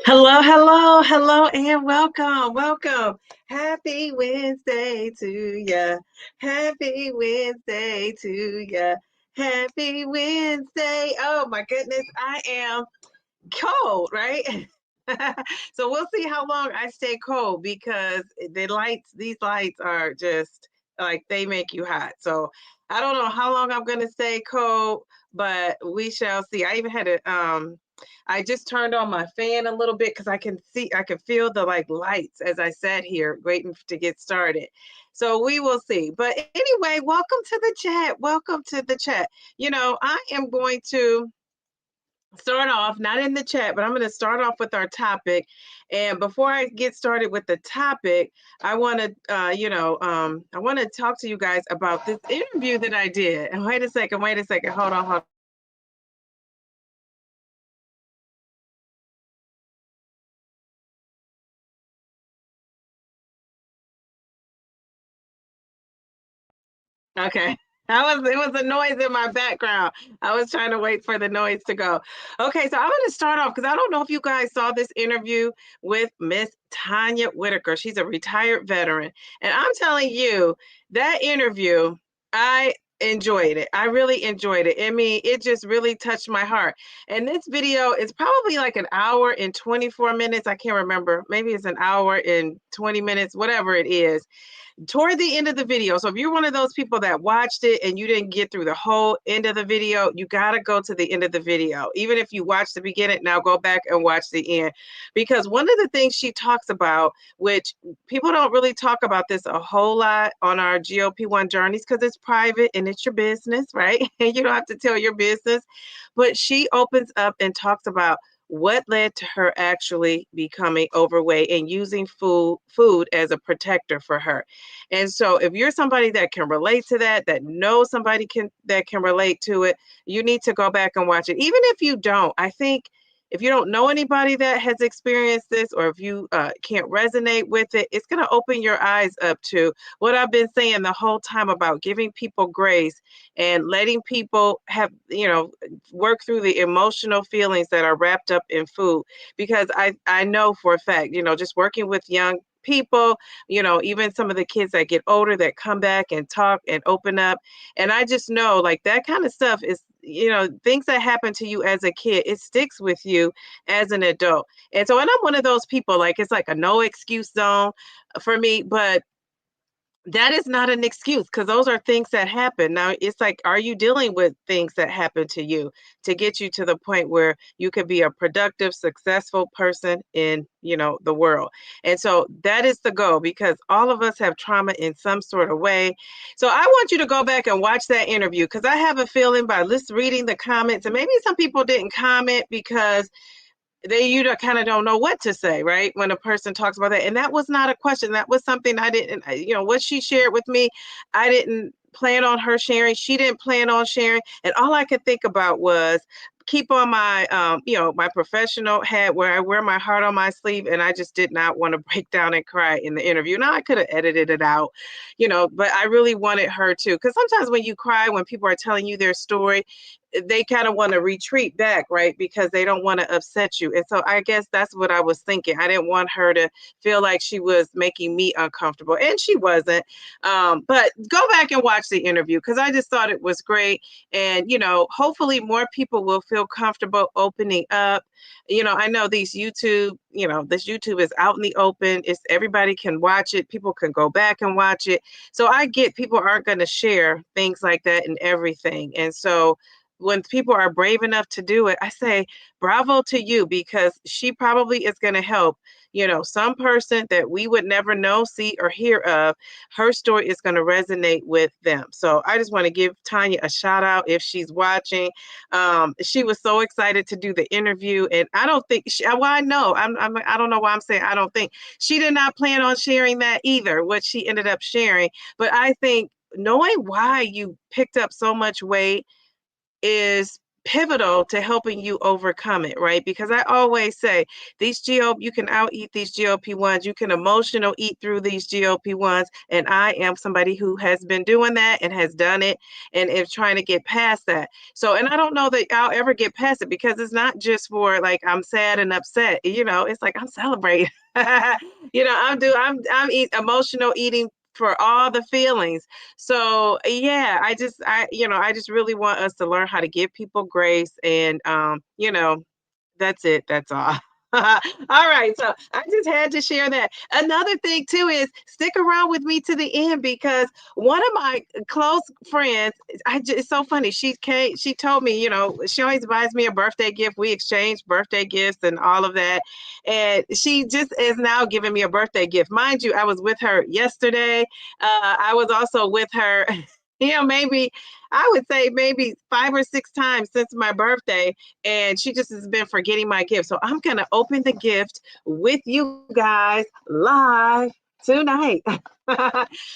Hello, hello, hello, and welcome, welcome. Happy Wednesday to ya. Happy Wednesday to ya. Happy Wednesday. Oh my goodness, I am cold, right? So we'll see how long I stay cold because these lights are just like they make you hot. So I don't know how long I'm gonna stay cold, but we shall see. I just turned on my fan a little bit because I can feel the like lights as I sat here waiting to get started. So we will see. But anyway, welcome to the chat. Welcome to the chat. I am going to start off, not in the chat, but I'm going to start off with our topic. And before I get started with the topic, I want to, I want to talk to you guys about this interview that I did. And wait a second, hold on, hold on. Okay. It was a noise in my background. I was trying to wait for the noise to go. Okay, so I'm going to start off because I don't know if you guys saw this interview with Miss Tanya Whitaker. She's a retired veteran. And I'm telling you, that interview, I enjoyed it. I really enjoyed it. I mean, it just really touched my heart. And this video is probably like an hour and 24 minutes. I can't remember. Maybe it's an hour and 20 minutes, whatever it is toward the end of the video. So if you're one of those people that watched it and you didn't get through the whole end of the video, you got to go to the end of the video. Even if you watch the beginning, now go back and watch the end. Because one of the things she talks about, which people don't really talk about this a whole lot on our GLP-1 journeys because it's private and it's your business, right? And you don't have to tell your business. But she opens up and talks about what led to her actually becoming overweight and using food as a protector for her. And so if you're somebody that can relate to that, that knows somebody that can relate to it, you need to go back and watch it. Even if you don't, I think if you don't know anybody that has experienced this, or if you can't resonate with it, it's going to open your eyes up to what I've been saying the whole time about giving people grace and letting people have, work through the emotional feelings that are wrapped up in food. Because I know for a fact, just working with young people, even some of the kids that get older that come back and talk and open up. And I just know like that kind of stuff is, things that happen to you as a kid, it sticks with you as an adult. And so, and I'm one of those people, like, it's like a no excuse zone for me, but that is not an excuse because those are things that happen. Now, it's like, are you dealing with things that happen to you to get you to the point where you could be a productive, successful person in, the world? And so that is the goal because all of us have trauma in some sort of way. So I want you to go back and watch that interview because I have a feeling by reading the comments, and maybe some people didn't comment because you kind of don't know what to say, right? When a person talks about that. And that was not a question. That was something I didn't, what she shared with me, I didn't plan on her sharing. She didn't plan on sharing. And all I could think about was keep on my, my professional hat where I wear my heart on my sleeve. And I just did not want to break down and cry in the interview. Now I could have edited it out, but I really wanted her to, because sometimes when you cry, when people are telling you their story, they kind of want to retreat back, right? Because they don't want to upset you. And so I guess that's what I was thinking. I didn't want her to feel like she was making me uncomfortable, and she wasn't. But go back and watch the interview because I just thought it was great. And, hopefully more people will feel comfortable opening up. I know this YouTube is out in the open. It's everybody can watch it. People can go back and watch it. So I get people aren't going to share things like that and everything. And so when people are brave enough to do it, I say bravo to you because she probably is going to help, some person that we would never know, see, or hear of. Her story is going to resonate with them. So I just want to give Tanya a shout out if she's watching. She was so excited to do the interview, and I don't think well, I know I don't know why I'm saying I don't think she did not plan on sharing that either. What she ended up sharing, but I think knowing why you picked up so much weight is pivotal to helping you overcome it, right? Because I always say you can out eat these GLP-1s, you can emotional eat through these GLP-1s, and I am somebody who has been doing that and has done it and is trying to get past that. So, and I don't know that I'll ever get past it because it's not just for like I'm sad and upset, it's like I'm celebrating. I'm emotional eating for all the feelings. So yeah, I just really want us to learn how to give people grace and that's it. That's all. All right. So I just had to share that. Another thing too is stick around with me to the end because one of my close friends, it's so funny. She told me, she always buys me a birthday gift. We exchange birthday gifts and all of that. And she just is now giving me a birthday gift. Mind you, I was with her yesterday. I was also with her, maybe I would say maybe 5 or 6 times since my birthday, and she just has been forgetting my gift. So I'm going to open the gift with you guys live tonight.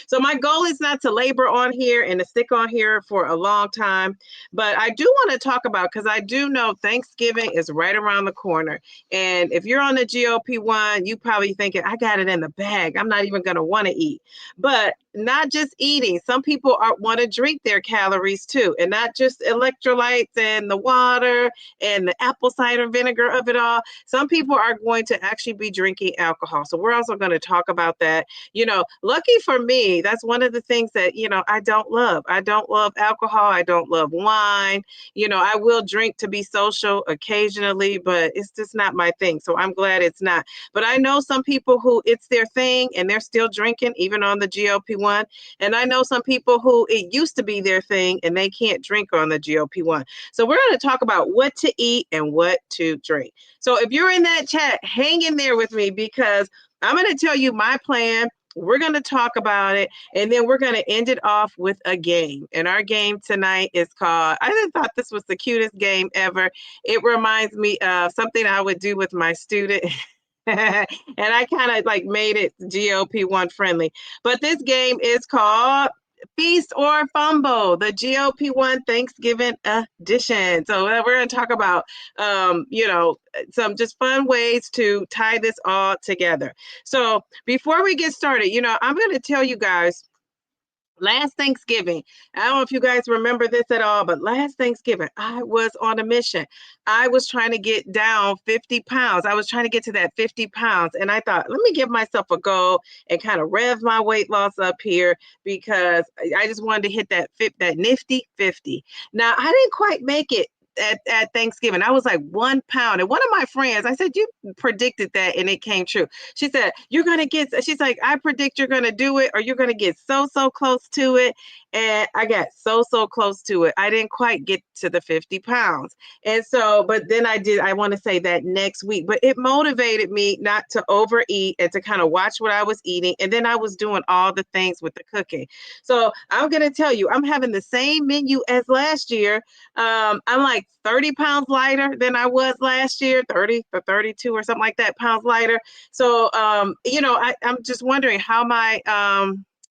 So my goal is not to labor on here and to stick on here for a long time, but I do want to talk about, because I do know Thanksgiving is right around the corner. And if you're on the GLP-1, you probably thinking, I got it in the bag. I'm not even going to want to eat. But not just eating. Some people want to drink their calories too, and not just electrolytes and the water and the apple cider vinegar of it all. Some people are going to actually be drinking alcohol. So we're also going to talk about that. Lucky for me, that's one of the things that, I don't love. I don't love alcohol. I don't love wine. I will drink to be social occasionally, but it's just not my thing. So I'm glad it's not. But I know some people who it's their thing and they're still drinking, even on the GLP-1. And I know some people who it used to be their thing and they can't drink on the GLP-1. So we're going to talk about what to eat and what to drink. So if you're in that chat, hang in there with me because I'm going to tell you my plan. We're going to talk about it, and then we're going to end it off with a game. And our game tonight is called, I just thought this was the cutest game ever. It reminds me of something I would do with my student. And I kind of like made it GLP-1 friendly. But this game is called Feast or Fumble, the GLP-1 Thanksgiving edition. So we're going to talk about, some just fun ways to tie this all together. So before we get started, I'm going to tell you guys, last Thanksgiving, I don't know if you guys remember this at all, but last Thanksgiving, I was on a mission. I was trying to get down 50 pounds. I was trying to get to that 50 pounds. And I thought, let me give myself a goal and kind of rev my weight loss up here because I just wanted to hit that nifty 50. Now, I didn't quite make it at Thanksgiving. I was like 1 pound. And one of my friends, I said, you predicted that and it came true. She said, she's like, I predict you're going to do it or you're going to get so close to it. And I got so close to it. I didn't quite get to the 50 pounds. And so, but then I want to say that next week, but it motivated me not to overeat and to kind of watch what I was eating. And then I was doing all the things with the cooking. So I'm going to tell you, I'm having the same menu as last year. I'm like 30 pounds lighter than I was last year, 30 or 32 or something like that pounds lighter. So, I'm just wondering how my,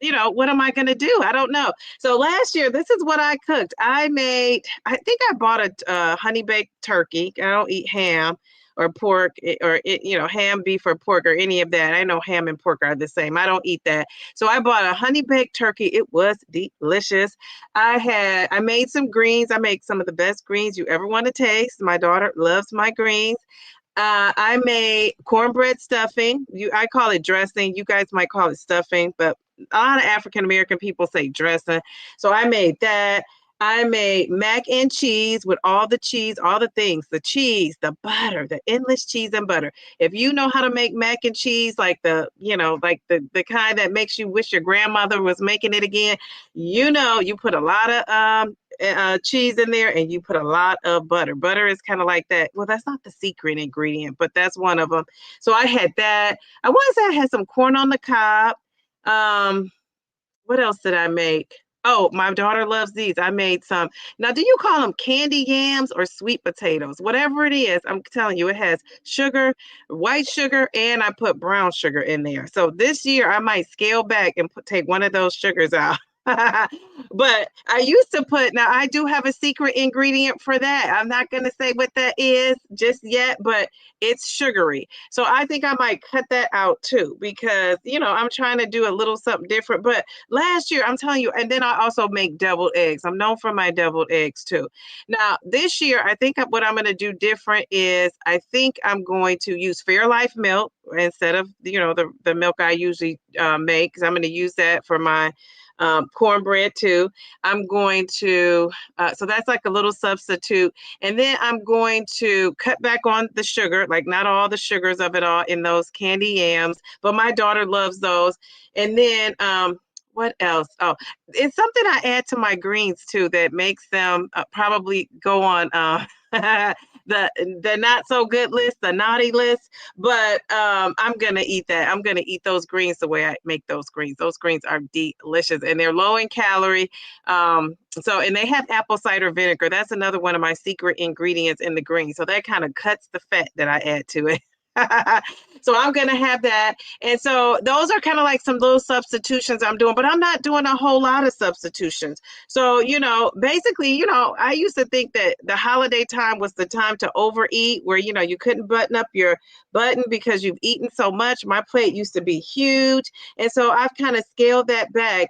what am I going to do? I don't know. So last year, this is what I cooked. I think I bought a honey baked turkey. I don't eat ham or pork or ham, beef, or pork or any of that. I know ham and pork are the same. I don't eat that. So I bought a honey baked turkey. It was delicious. I made some greens. I make some of the best greens you ever want to taste. My daughter loves my greens. I made cornbread stuffing. I call it dressing. You guys might call it stuffing, but a lot of African American people say dressing. So I made that. I made mac and cheese with all the cheese, all the things, the cheese, the butter, the endless cheese and butter. If you know how to make mac and cheese, like the kind that makes you wish your grandmother was making it again, you put a lot of cheese in there and you put a lot of butter. Butter is kind of like that. Well, that's not the secret ingredient, but that's one of them. So I had that. I want to say I had some corn on the cob. What else did I make? Oh, my daughter loves these. I made some. Now, do you call them candy yams or sweet potatoes? Whatever it is, I'm telling you, it has sugar, white sugar, and I put brown sugar in there. So this year, I might scale back and take one of those sugars out. But I used to put, now I do have a secret ingredient for that. I'm not going to say what that is just yet, but it's sugary. So I think I might cut that out too, because, I'm trying to do a little something different. But last year, I'm telling you, and then I also make deviled eggs. I'm known for my deviled eggs too. Now, this year, I think what I'm going to do different is I think I'm going to use Fairlife milk instead of, the milk I usually make, because I'm going to use that for my cornbread too. I'm going to, so that's like a little substitute. And then I'm going to cut back on the sugar, like not all the sugars of it all in those candy yams, but my daughter loves those. And then, what else? Oh, it's something I add to my greens too that makes them probably go on the not so good list, the naughty list. But I'm gonna eat that. I'm gonna eat those greens the way I make those greens. Those greens are delicious and they're low in calorie. So, and they have apple cider vinegar. That's another one of my secret ingredients in the greens. So that kind of cuts the fat that I add to it. So I'm going to have that. And so those are kind of like some little substitutions I'm doing, but I'm not doing a whole lot of substitutions. So, basically, I used to think that the holiday time was the time to overeat where, you couldn't button up your button because you've eaten so much. My plate used to be huge. And so I've kind of scaled that back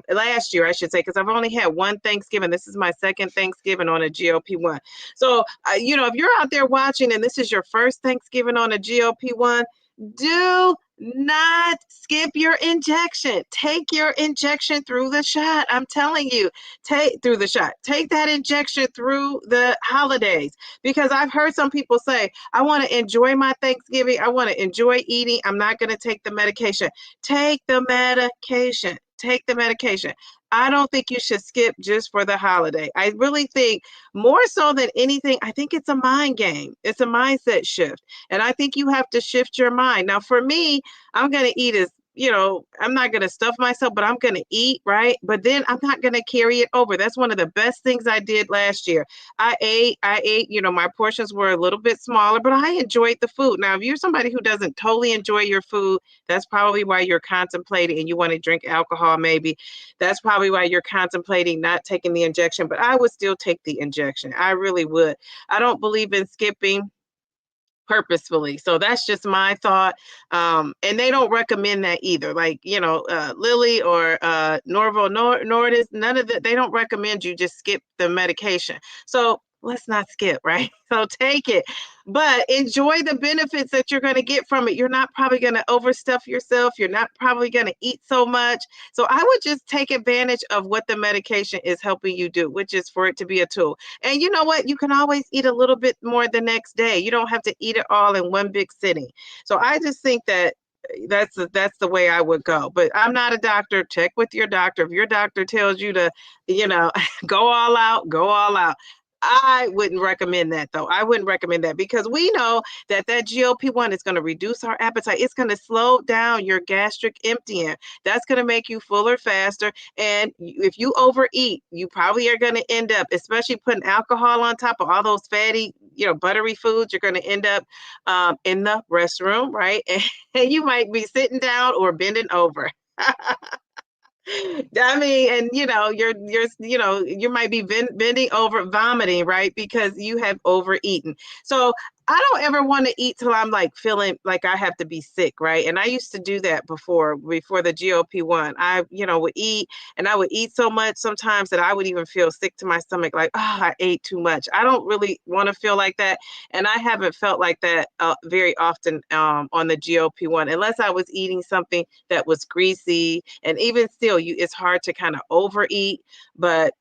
last year, I should say, because I've only had one Thanksgiving. This is my second Thanksgiving on a GLP-1. So, if you're out there watching and this is your first Thanksgiving on a GLP-1, do not skip your injection. Take your injection through the shot. I'm telling you, take through the shot. Take that injection through the holidays, because I've heard some people say, I want to enjoy my Thanksgiving. I want to enjoy eating. I'm not going to take the medication. Take the medication. Take the medication. I don't think you should skip just for the holiday. I really think more so than anything, I think it's a mind game. It's a mindset shift. And I think you have to shift your mind. Now, for me, I'm going to eat as, I'm not going to stuff myself, but I'm going to eat, right? But then I'm not going to carry it over. That's one of the best things I did last year. I ate, my portions were a little bit smaller, but I enjoyed the food. Now, if you're somebody who doesn't totally enjoy your food, that's probably why you're contemplating and you want to drink alcohol, maybe. That's probably why you're contemplating not taking the injection, but I would still take the injection. I really would. I don't believe in skipping purposefully. So that's just my thought. And they don't recommend that either. Like, Lilly or Norvo Nordis, none of that. They don't recommend you just skip the medication. So let's not skip, right? So take it, but enjoy the benefits that you're going to get from it. You're not probably going to overstuff yourself. You're not probably going to eat so much. So I would just take advantage of what the medication is helping you do, which is for it to be a tool. And you know what? You can always eat a little bit more the next day. You don't have to eat it all in one big sitting. So I just think that that's the way I would go. But I'm not a doctor. Check with your doctor. If your doctor tells you to, go all out, go all out. I wouldn't recommend that, though. I wouldn't recommend that, because we know that GLP-1 is going to reduce our appetite. It's going to slow down your gastric emptying. That's going to make you fuller faster. And if you overeat, you probably are going to end up, especially putting alcohol on top of all those fatty, buttery foods, you're going to end up in the restroom, right? And you might be sitting down or bending over. I mean, and you might be bending over, vomiting, right? Because you have overeaten. So I don't ever want to eat till I'm like feeling like I have to be sick, right? And I used to do that before the GLP-1. I, would eat, and I would eat so much sometimes that I would even feel sick to my stomach, like, oh, I ate too much. I don't really want to feel like that. And I haven't felt like that very often on the GLP-1, unless I was eating something that was greasy. And even still, it's hard to kind of overeat, but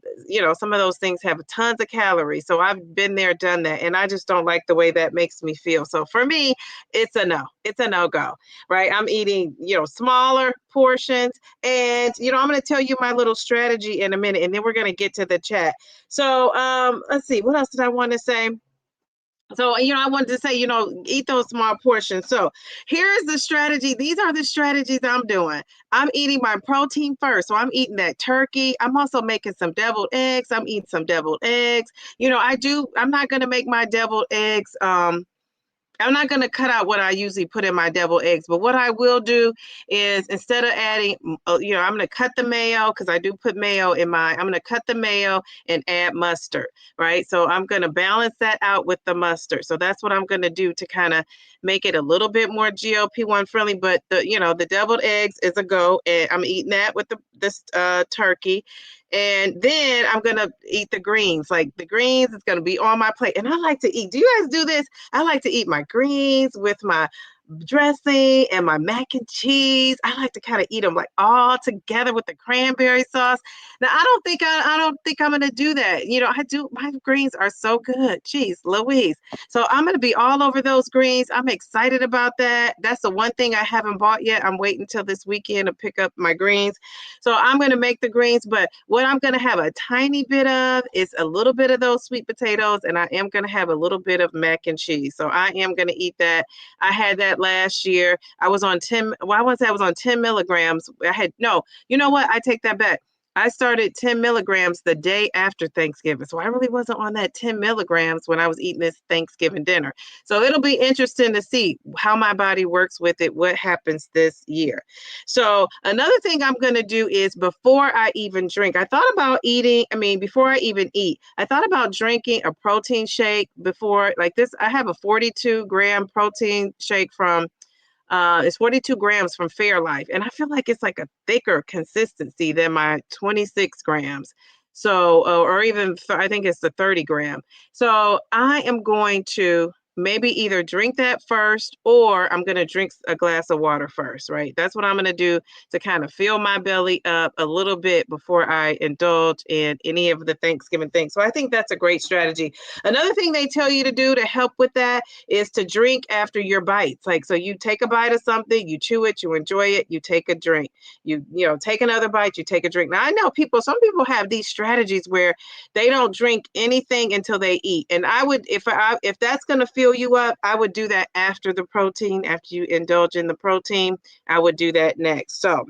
some of those things have tons of calories. So I've been there, done that, and I just don't like the way that makes me feel. So for me, it's a no. It's a no-go, right? I'm eating, smaller portions, and I'm going to tell you my little strategy in a minute, and then we're going to get to the chat. So let's see, what else did I want to say? So, I wanted to say, eat those small portions. So here's the strategy. These are the strategies I'm doing. I'm eating my protein first. So I'm eating that turkey. I'm also making some deviled eggs. I'm eating some deviled eggs. I'm not going to make my deviled eggs I'm not going to cut out what I usually put in my deviled eggs, but what I will do is instead of adding, you know, I'm going to cut the mayo because I do put mayo in my, I'm going to cut the mayo and add mustard, right? So I'm going to balance that out with the mustard. So that's what I'm going to do to kind of make it a little bit more GLP-1 friendly, but the, you know, the deviled eggs is a go, and I'm eating that with this turkey. And then I'm going to eat the greens. Like the greens is going to be on my plate. And I like to eat. Do you guys do this? I like to eat my greens with my dressing and my mac and cheese. I like to kind of eat them like all together with the cranberry sauce. Now I don't think I'm gonna do that. You know, I do. My greens are so good. Jeez Louise. So I'm gonna be all over those greens. I'm excited about that. That's the one thing I haven't bought yet. I'm waiting till this weekend to pick up my greens. So I'm gonna make the greens, but what I'm gonna have a tiny bit of is a little bit of those sweet potatoes, and I am gonna have a little bit of mac and cheese. So I am gonna eat that. I had that last year. I was on 10, well, I want to say I was on 10 milligrams. No, you know what? I take that back. I started 10 milligrams the day after Thanksgiving. So I really wasn't on that 10 milligrams when I was eating this Thanksgiving dinner. So it'll be interesting to see how my body works with it, what happens this year. So another thing I'm going to do is before I even drink, before I even eat, I thought about drinking a protein shake before, like this. I have a 42-gram protein shake from it's 42 grams from Fairlife, and I feel like it's like a thicker consistency than my 26 grams. So, or even I think it's the 30 gram. So I am going to maybe either drink that first, or I'm going to drink a glass of water first, right? That's what I'm going to do to kind of fill my belly up a little bit before I indulge in any of the Thanksgiving things. So I think that's a great strategy. Another thing they tell you to do to help with that is to drink after your bites. Like, so you take a bite of something, you chew it, you enjoy it, you take a drink, you know, take another bite, you take a drink. Now I know some people have these strategies where they don't drink anything until they eat. And I would, if that's going to fill you up, I would do that after the protein, after you indulge in the protein, I would do that next. So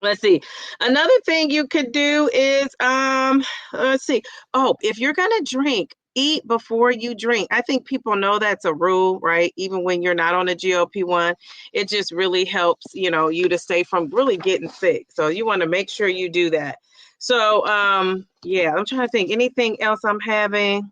let's see. Another thing you could do is, let's see. Oh, if you're going to drink, eat before you drink. I think people know that's a rule, right? Even when you're not on a GLP-1, it just really helps, you know, you to stay from really getting sick. So you want to make sure you do that. So, yeah, I'm trying to think anything else I'm having.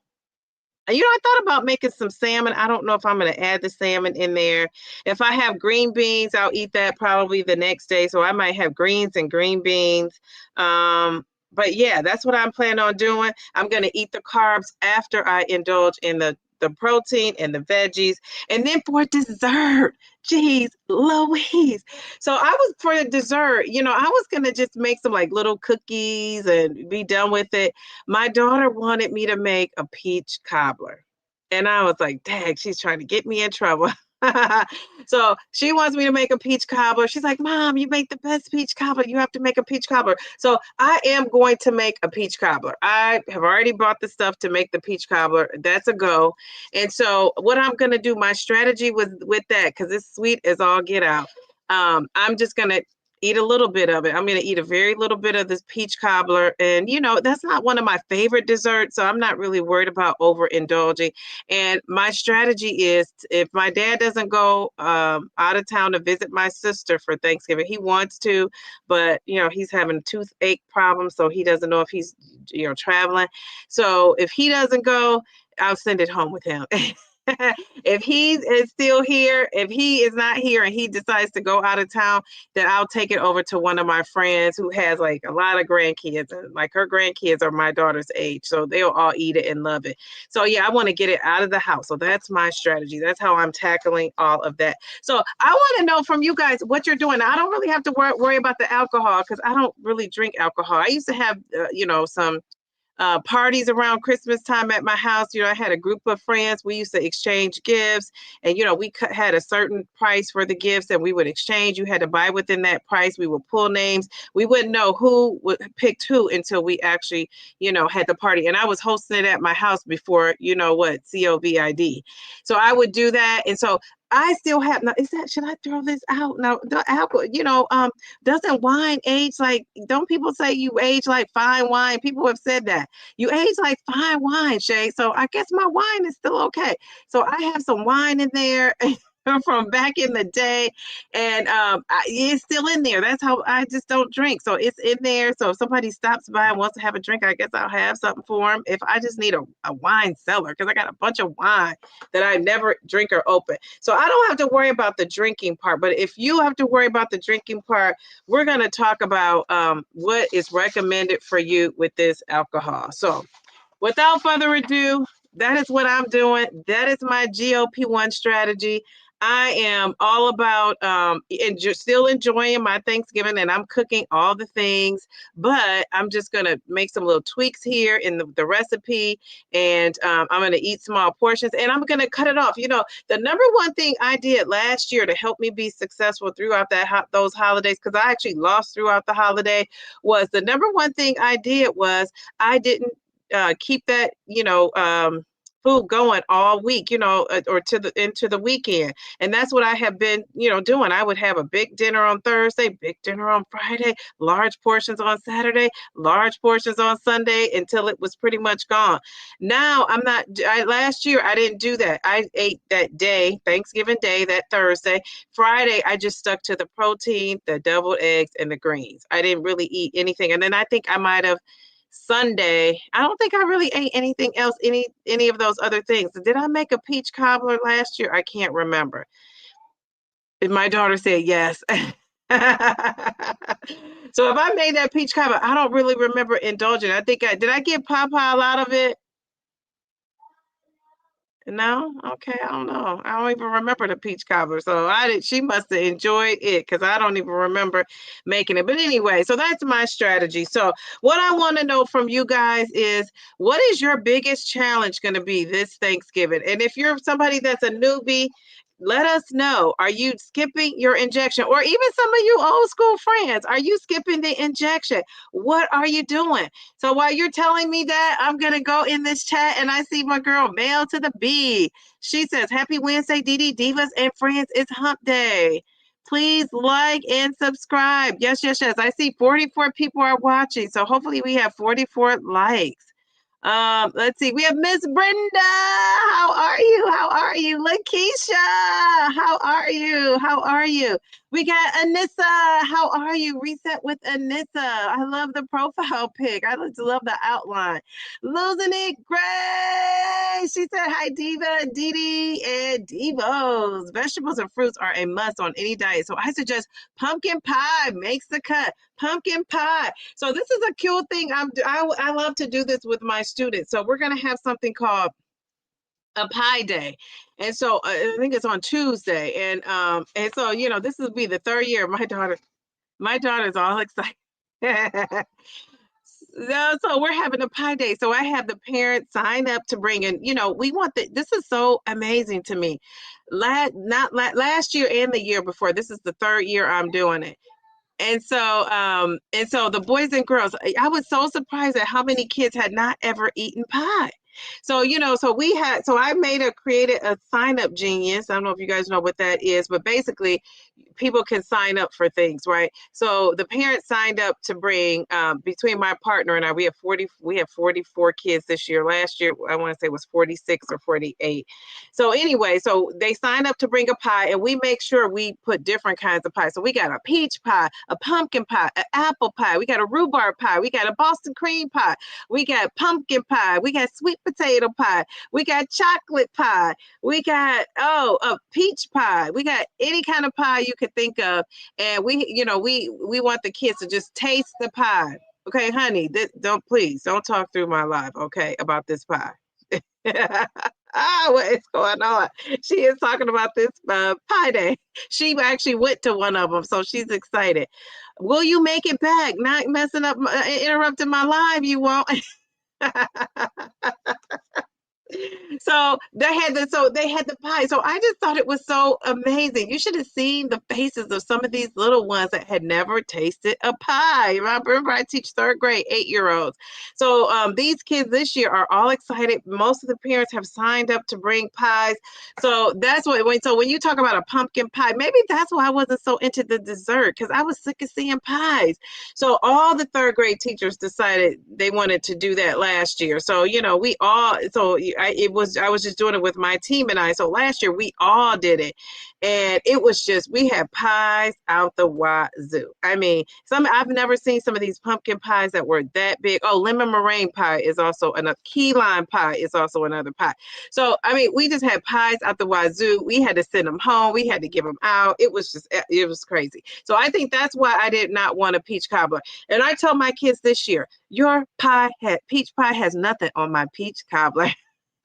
You know, I thought about making some salmon. I don't know if I'm going to add the salmon in there. If I have green beans, I'll eat that probably the next day. So I might have greens and green beans. But yeah, that's what I'm planning on doing. I'm going to eat the carbs after I indulge in the protein and the veggies. And then for dessert, geez, Louise. So I was for the dessert, you know, I was going to just make some like little cookies and be done with it. My daughter wanted me to make a peach cobbler. And I was like, dang, she's trying to get me in trouble. So she wants me to make a peach cobbler. She's like, Mom, you make the best peach cobbler. You have to make a peach cobbler. So I am going to make a peach cobbler. I have already bought the stuff to make the peach cobbler. That's a go. And so what I'm going to do, my strategy with that, because it's sweet as all get out. I'm just going to eat a little bit of it. I'm going to eat a very little bit of this peach cobbler. And, you know, that's not one of my favorite desserts. So I'm not really worried about overindulging. And my strategy is if my dad doesn't go out of town to visit my sister for Thanksgiving, he wants to, but, you know, he's having toothache problems. So he doesn't know if he's, you know, traveling. So if he doesn't go, I'll send it home with him. If he is still here, if he is not here and he decides to go out of town, then I'll take it over to one of my friends who has like a lot of grandkids, and like her grandkids are my daughter's age. So they'll all eat it and love it. So yeah, I want to get it out of the house. So that's my strategy. That's how I'm tackling all of that. So I want to know from you guys what you're doing. I don't really have to worry about the alcohol because I don't really drink alcohol. I used to have, you know, some parties around Christmas time at my house. You know, I had a group of friends. We used to exchange gifts, and, you know, we had a certain price for the gifts and we would exchange. You had to buy within that price. We would pull names. We wouldn't know who picked who until we actually, you know, had the party. And I was hosting it at my house before, you know what, COVID. So I would do that. And so I still have now. Is that should I throw this out? No, the alcohol, doesn't wine age like don't people say you age like fine wine? People have said that. You age like fine wine, Shay. So I guess my wine is still okay. So I have some wine in there from back in the day, and it's still in there. That's how I just don't drink. So it's in there. So if somebody stops by and wants to have a drink, I guess I'll have something for them. If I just need a wine cellar, because I got a bunch of wine that I never drink or open. So I don't have to worry about the drinking part. But if you have to worry about the drinking part, we're going to talk about what is recommended for you with this alcohol. So without further ado, that is what I'm doing. That is my GLP-1 strategy. I am all about still enjoying my Thanksgiving, and I'm cooking all the things, but I'm just going to make some little tweaks here in the recipe, and I'm going to eat small portions, and I'm going to cut it off. The number one thing I did last year to help me be successful throughout those holidays, because I actually lost throughout the holiday, was the number one thing I did was I didn't keep that, food going all week, or into the weekend. And that's what I have been, doing. I would have a big dinner on Thursday, big dinner on Friday, large portions on Saturday, large portions on Sunday until it was pretty much gone. Now I'm not, last year I didn't do that. I ate that day, Thanksgiving Day, that Thursday. Friday, I just stuck to the protein, the deviled eggs, and the greens. I didn't really eat anything. And then I think I might have Sunday, I don't think I really ate anything else, any of those other things. Did I make a peach cobbler last year? I can't remember. And my daughter said yes. So if I made that peach cobbler, I don't really remember indulging. I think did I get Popeye out of it? No? Okay, I don't know. I don't even remember the peach cobbler. So she must have enjoyed it because I don't even remember making it. But anyway, so that's my strategy. So what I want to know from you guys is what is your biggest challenge going to be this Thanksgiving? And if you're somebody that's a newbie, let us know. Are you skipping your injection? Or even some of you old school friends, are you skipping the injection? What are you doing? So while you're telling me that, I'm going to go in this chat and I see my girl, Mail to the B. She says, Happy Wednesday, DD Divas and friends. It's hump day. Please like and subscribe. Yes, yes, yes. I see 44 people are watching. So hopefully we have 44 likes. Let's see. We have Miss Brenda. How are you? How are you? Lakeisha. How are you? How are you? We got Anissa. How are you? Reset with Anissa. I love the profile pic. I just love the outline. Losing it, Gray. She said, hi, Diva, Didi, and Divos. Vegetables and fruits are a must on any diet. So I suggest pumpkin pie makes the cut. Pumpkin pie. So this is a cool thing. I love to do this with my students. So we're going to have something called a pie day. And so I think it's on Tuesday. And so, this will be the third year. My daughter's all excited. No, so we're having a pie day. So I have the parents sign up to bring in, we want this is so amazing to me. Last year and the year before, this is the third year I'm doing it. And so the boys and girls, I was so surprised at how many kids had not ever eaten pie. So, so I created a sign up genius. I don't know if you guys know what that is, but basically people can sign up for things, right? So the parents signed up to bring between my partner and I, we have 44 kids this year. Last year, I want to say it was 46 or 48. So anyway, so they signed up to bring a pie and we make sure we put different kinds of pie. So we got a peach pie, a pumpkin pie, an apple pie, we got a rhubarb pie, we got a Boston cream pie, we got pumpkin pie, we got sweet potato pie, we got chocolate pie, we got a peach pie, we got any kind of pie you could think of. And we want the kids to just taste the pie. Okay, honey, please don't talk through my live, okay, about this pie. What is going on? She is talking about this pie day. She actually went to one of them, so she's excited. Will you make it back? Not messing up, interrupting my live, you won't. So they had the pie. So I just thought it was so amazing. You should have seen the faces of some of these little ones that had never tasted a pie. Remember, I teach third grade 8-year-olds. So these kids this year are all excited. Most of the parents have signed up to bring pies. So that's what when you talk about a pumpkin pie, maybe that's why I wasn't so into the dessert, because I was sick of seeing pies. So all the third grade teachers decided they wanted to do that last year. So, we all, so I was just doing it with my team and I. So last year we all did it. And it was just, we had pies out the wazoo. I mean, I've never seen some of these pumpkin pies that were that big. Oh, lemon meringue pie is also another, key lime pie is also another pie. So, I mean, we just had pies out the wazoo. We had to send them home. We had to give them out. It was crazy. So I think that's why I did not want a peach cobbler. And I told my kids this year, your peach pie has nothing on my peach cobbler.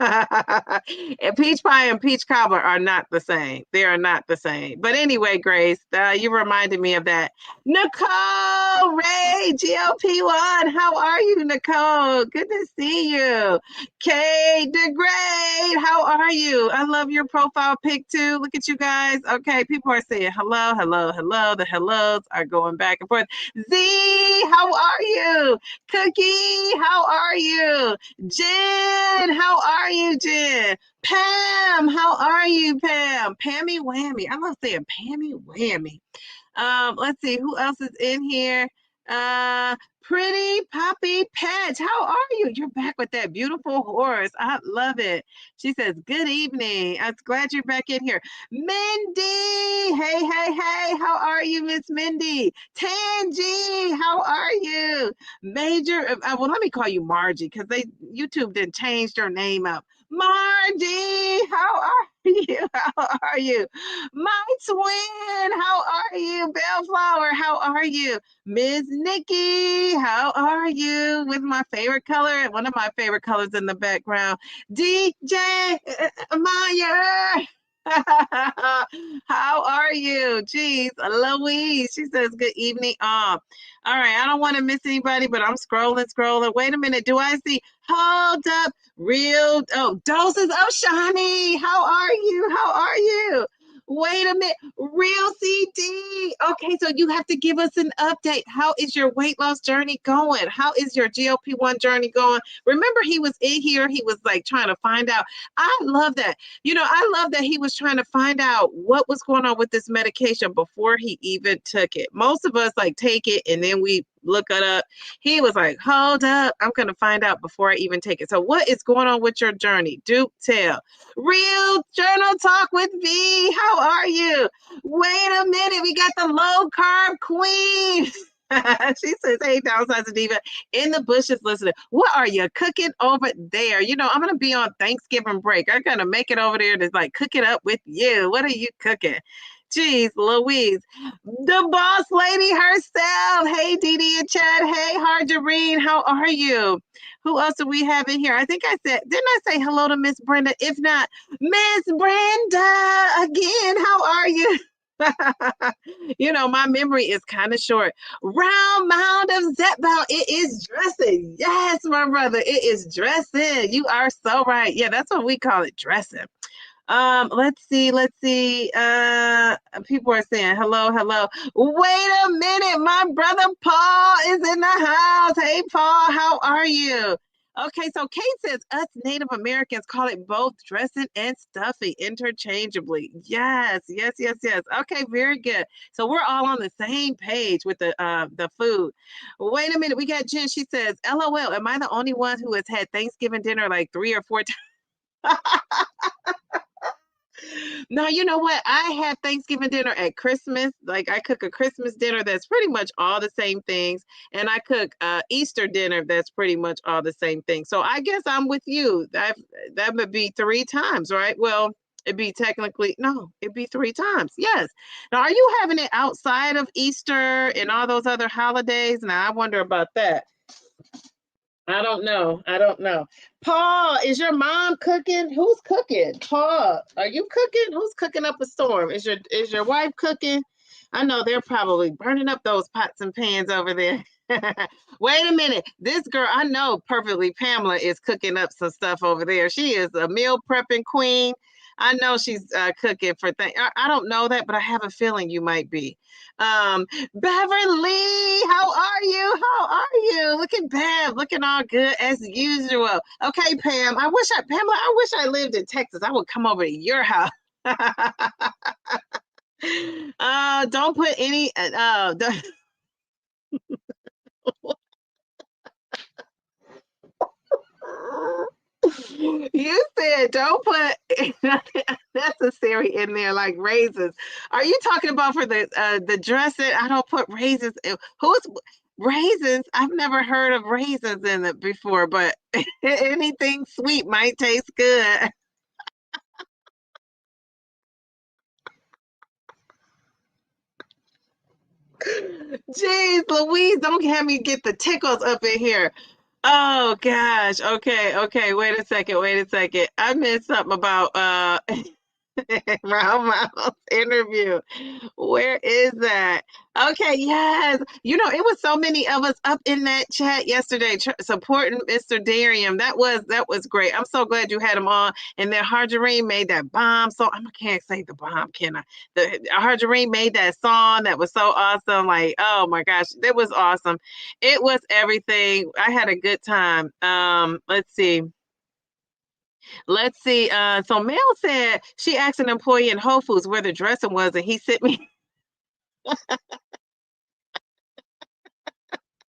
And peach pie and peach cobbler are not the same. They are not the same. But anyway, Grace, you reminded me of that. Nicole Ray, GLP-1. How are you, Nicole? Good to see you. Kay DeGrade, how are you? I love your profile pic too. Look at you guys. Okay, people are saying hello, hello, hello. The hellos are going back and forth. Z, how are you? Cookie, how are you? Jen, how are you, Jen? Pam, how are you, Pam? Pammy Whammy. I love saying Pammy Whammy. Let's see who else is in here. Pretty Poppy Patch, how are you? You're back with that beautiful horse. I love it. She says, good evening. I'm glad you're back in here. Mindy, hey, hey, hey, how are you, Miss Mindy? Tangy, how are you? Major, well, let me call you Margie, because YouTube didn't change your name up. Margie, how are you? How are you? My twin, how are you? Bellflower, how are you? Miss Nikki, how are you? With my favorite color, one of my favorite colors in the background, DJ Meyer. How are you? Jeez, Louise, she says good evening. All right, I don't want to miss anybody, but I'm scrolling. Wait a minute, do I see? Hold up, doses of Shani. How are you? How are you? Wait a minute, real CD. Okay, so you have to give us an update. How is your weight loss journey going? How is your GLP-1 journey going? Remember, he was in here. He was like trying to find out. I love that. I love that he was trying to find out what was going on with this medication before he even took it. Most of us like take it and then we look it up. He was like, hold up, I'm going to find out before I even take it. So what is going on with your journey? Do tell. Real Journal Talk with V, how are you? Wait a minute, we got the low carb queen. She says, hey, Downsizing Diva, in the bushes listening. What are you cooking over there? I'm going to be on Thanksgiving break. I'm going to make it over there to like cook it up with you. What are you cooking? Jeez, Louise, the boss lady herself. Hey, Dee Dee and Chad. Hey, Harjareen, how are you? Who else do we have in here? I think didn't I say hello to Miss Brenda? If not, Miss Brenda, again, how are you? My memory is kind of short. Round mound of Zepbound. It is dressing. Yes, my brother, it is dressing. You are so right. Yeah, that's what we call it, dressing. Let's see. People are saying hello. Wait a minute, my brother Paul is in the house. Hey, Paul, how are you? Okay, so Kate says us Native Americans call it both dressing and stuffing interchangeably. Yes. Okay, very good. So we're all on the same page with the food. Wait a minute, we got Jen. She says, LOL, am I the only one who has had Thanksgiving dinner like 3 or 4 times? No, you know what? I have Thanksgiving dinner at Christmas. Like I cook a Christmas dinner that's pretty much all the same things. And I cook Easter dinner that's pretty much all the same thing. So I guess I'm with you. That would be 3 times, right? Well, it'd be 3 times. Yes. Now, are you having it outside of Easter and all those other holidays? Now, I wonder about that. I don't know. Paul, is your mom cooking? Who's cooking? Paul, are you cooking? Who's cooking up a storm? Is your wife cooking? I know they're probably burning up those pots and pans over there. Wait a minute. This girl, I know perfectly Pamela is cooking up some stuff over there. She is a meal prepping queen. I know she's cooking for things. I don't know that, but I have a feeling you might be. Beverly, how are you? How are you? Look at Bev, looking all good as usual. Okay, Pam, Pamela, I wish I lived in Texas. I would come over to your house. Don't put any, you said don't put necessary in there like raisins. Are you talking about for the dressing? I don't put raisins. Who's raisins? I've never heard of raisins in it before, but anything sweet might taste good. Jeez, Louise, don't have me get the tickles up in here. Oh gosh. Okay, okay. Wait a second. Wait a second. I missed something about Round Mouse interview. Where is that? Okay, yes. You know, it was so many of us up in that chat yesterday supporting Mr. Darium. That was great. I'm so glad you had him on. And then Harjareen made that bomb. So I can't say the bomb, can I? The Harjareen made that song that was so awesome. Like, oh my gosh, it was awesome. It was everything. I had a good time. Let's see. Let's see. So Mel said she asked an employee in Whole Foods where the dressing was, and he sent me.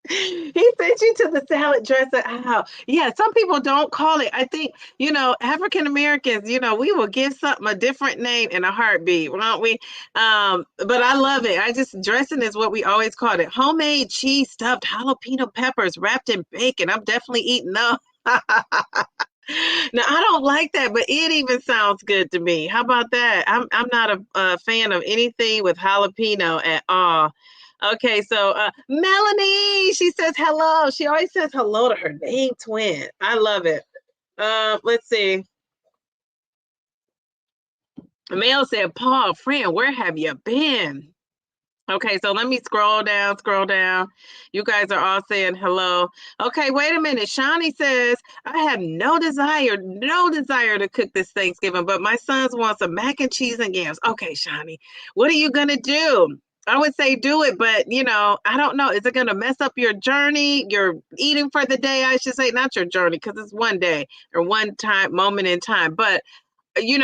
He sent you to the salad dressing aisle. Yeah, some people don't call it. I think, African Americans, we will give something a different name in a heartbeat, won't we? But I love it. I just dressing is what we always called it. Homemade cheese stuffed jalapeno peppers wrapped in bacon. I'm definitely eating those. Now I don't like that, but it even sounds good to me. How about that? I'm not a fan of anything with jalapeno at all. Okay, so Melanie, she says hello. She always says hello to her name twin. I love it. Let's see. Mel said, Paul, friend, where have you been? Okay, so let me scroll down, scroll down. You guys are all saying hello. Okay, wait a minute. Shawnee says, I have no desire to cook this Thanksgiving, but my sons want some mac and cheese and yams. Okay, Shawnee, what are you going to do? I would say do it, but I don't know. Is it going to mess up your journey? Your eating for the day, I should say, not your journey, because it's one day or one time moment in time. But you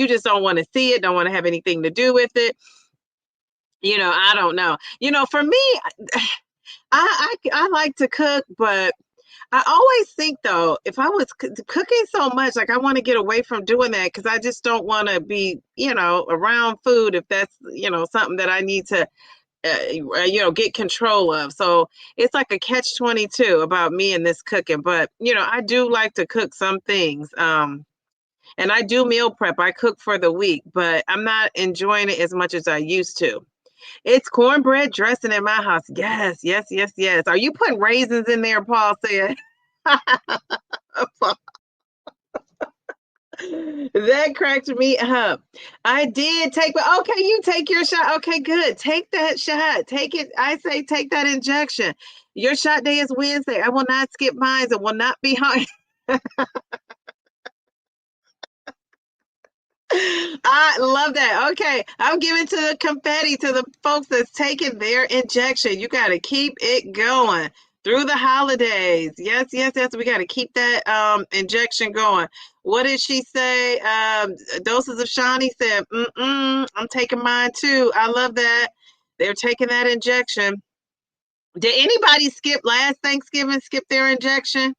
just don't want to see it, don't want to have anything to do with it. I don't know. For me, I like to cook, but I always think though, if I was cooking so much, like I want to get away from doing that because I just don't want to be, around food if that's, something that I need to, get control of. So it's like a catch 22 about me and this cooking. But I do like to cook some things. And I do meal prep. I cook for the week, but I'm not enjoying it as much as I used to. It's cornbread dressing in my house. Yes, yes, yes, yes. Are you putting raisins in there, Paul said? That cracked me up. I did take, but okay, you take your shot. Okay, good. Take that shot. Take it. I say take that injection. Your shot day is Wednesday. I will not skip mine. It will not be hard. I love that. Okay, I'm giving to the confetti to the folks that's taking their injection. You got to keep it going through the holidays. Yes, yes, yes. We got to keep that injection going. What did she say? Doses of Shawnee said, I'm taking mine too. I love that. They're taking that injection. Did anybody skip last Thanksgiving, skip their injection?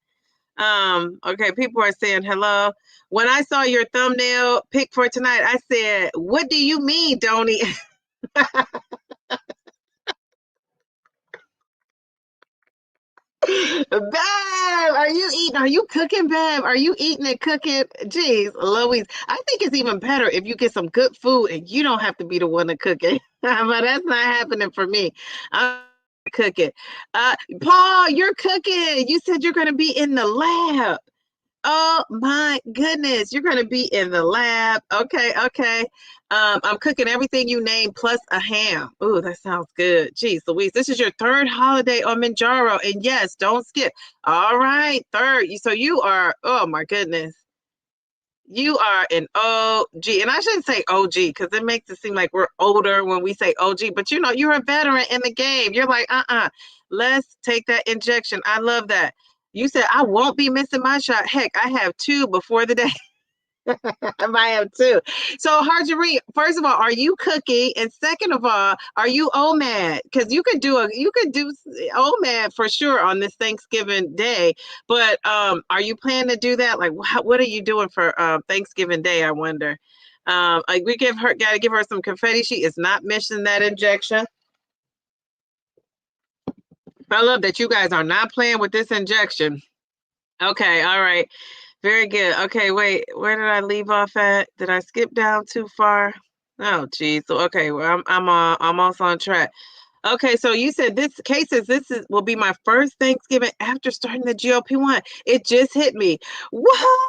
Okay, people are saying hello. When I saw your thumbnail pick for tonight, I said, what do you mean, Donnie? Babe, are you cooking, babe? Are you eating and cooking? Jeez, Louise. I think it's even better if you get some good food and you don't have to be the one to cook it. But that's not happening for me. I'm cooking. Paul, you're cooking. You said you're going to be in the lab. Oh my goodness, you're gonna be in the lab. Okay, okay. I'm cooking everything you name plus a ham. Ooh, that sounds good. Geez, Louise, this is your third holiday on Mounjaro, and yes, don't skip. All right, third. So you are. Oh my goodness. You are an OG, and I shouldn't say OG because it makes it seem like we're older when we say OG, but you know, you're a veteran in the game. You're like, let's take that injection. I love that. You said, I won't be missing my shot. Heck, I have two before the day. I have two. So, Harjari, first of all, are you cooking? And second of all, are you OMAD? Because you could do OMAD for sure on this Thanksgiving day. But are you planning to do that? Like, what are you doing for Thanksgiving Day? I wonder. Like we got to give her some confetti. She is not missing that injection. I love that you guys are not playing with this injection. Okay, all right. Very good. Okay, wait, where did I leave off at? Did I skip down too far? Oh, geez. So, okay, well, I'm also on track. Okay, so you said this is will be my first Thanksgiving after starting the GLP-1. It just hit me. What?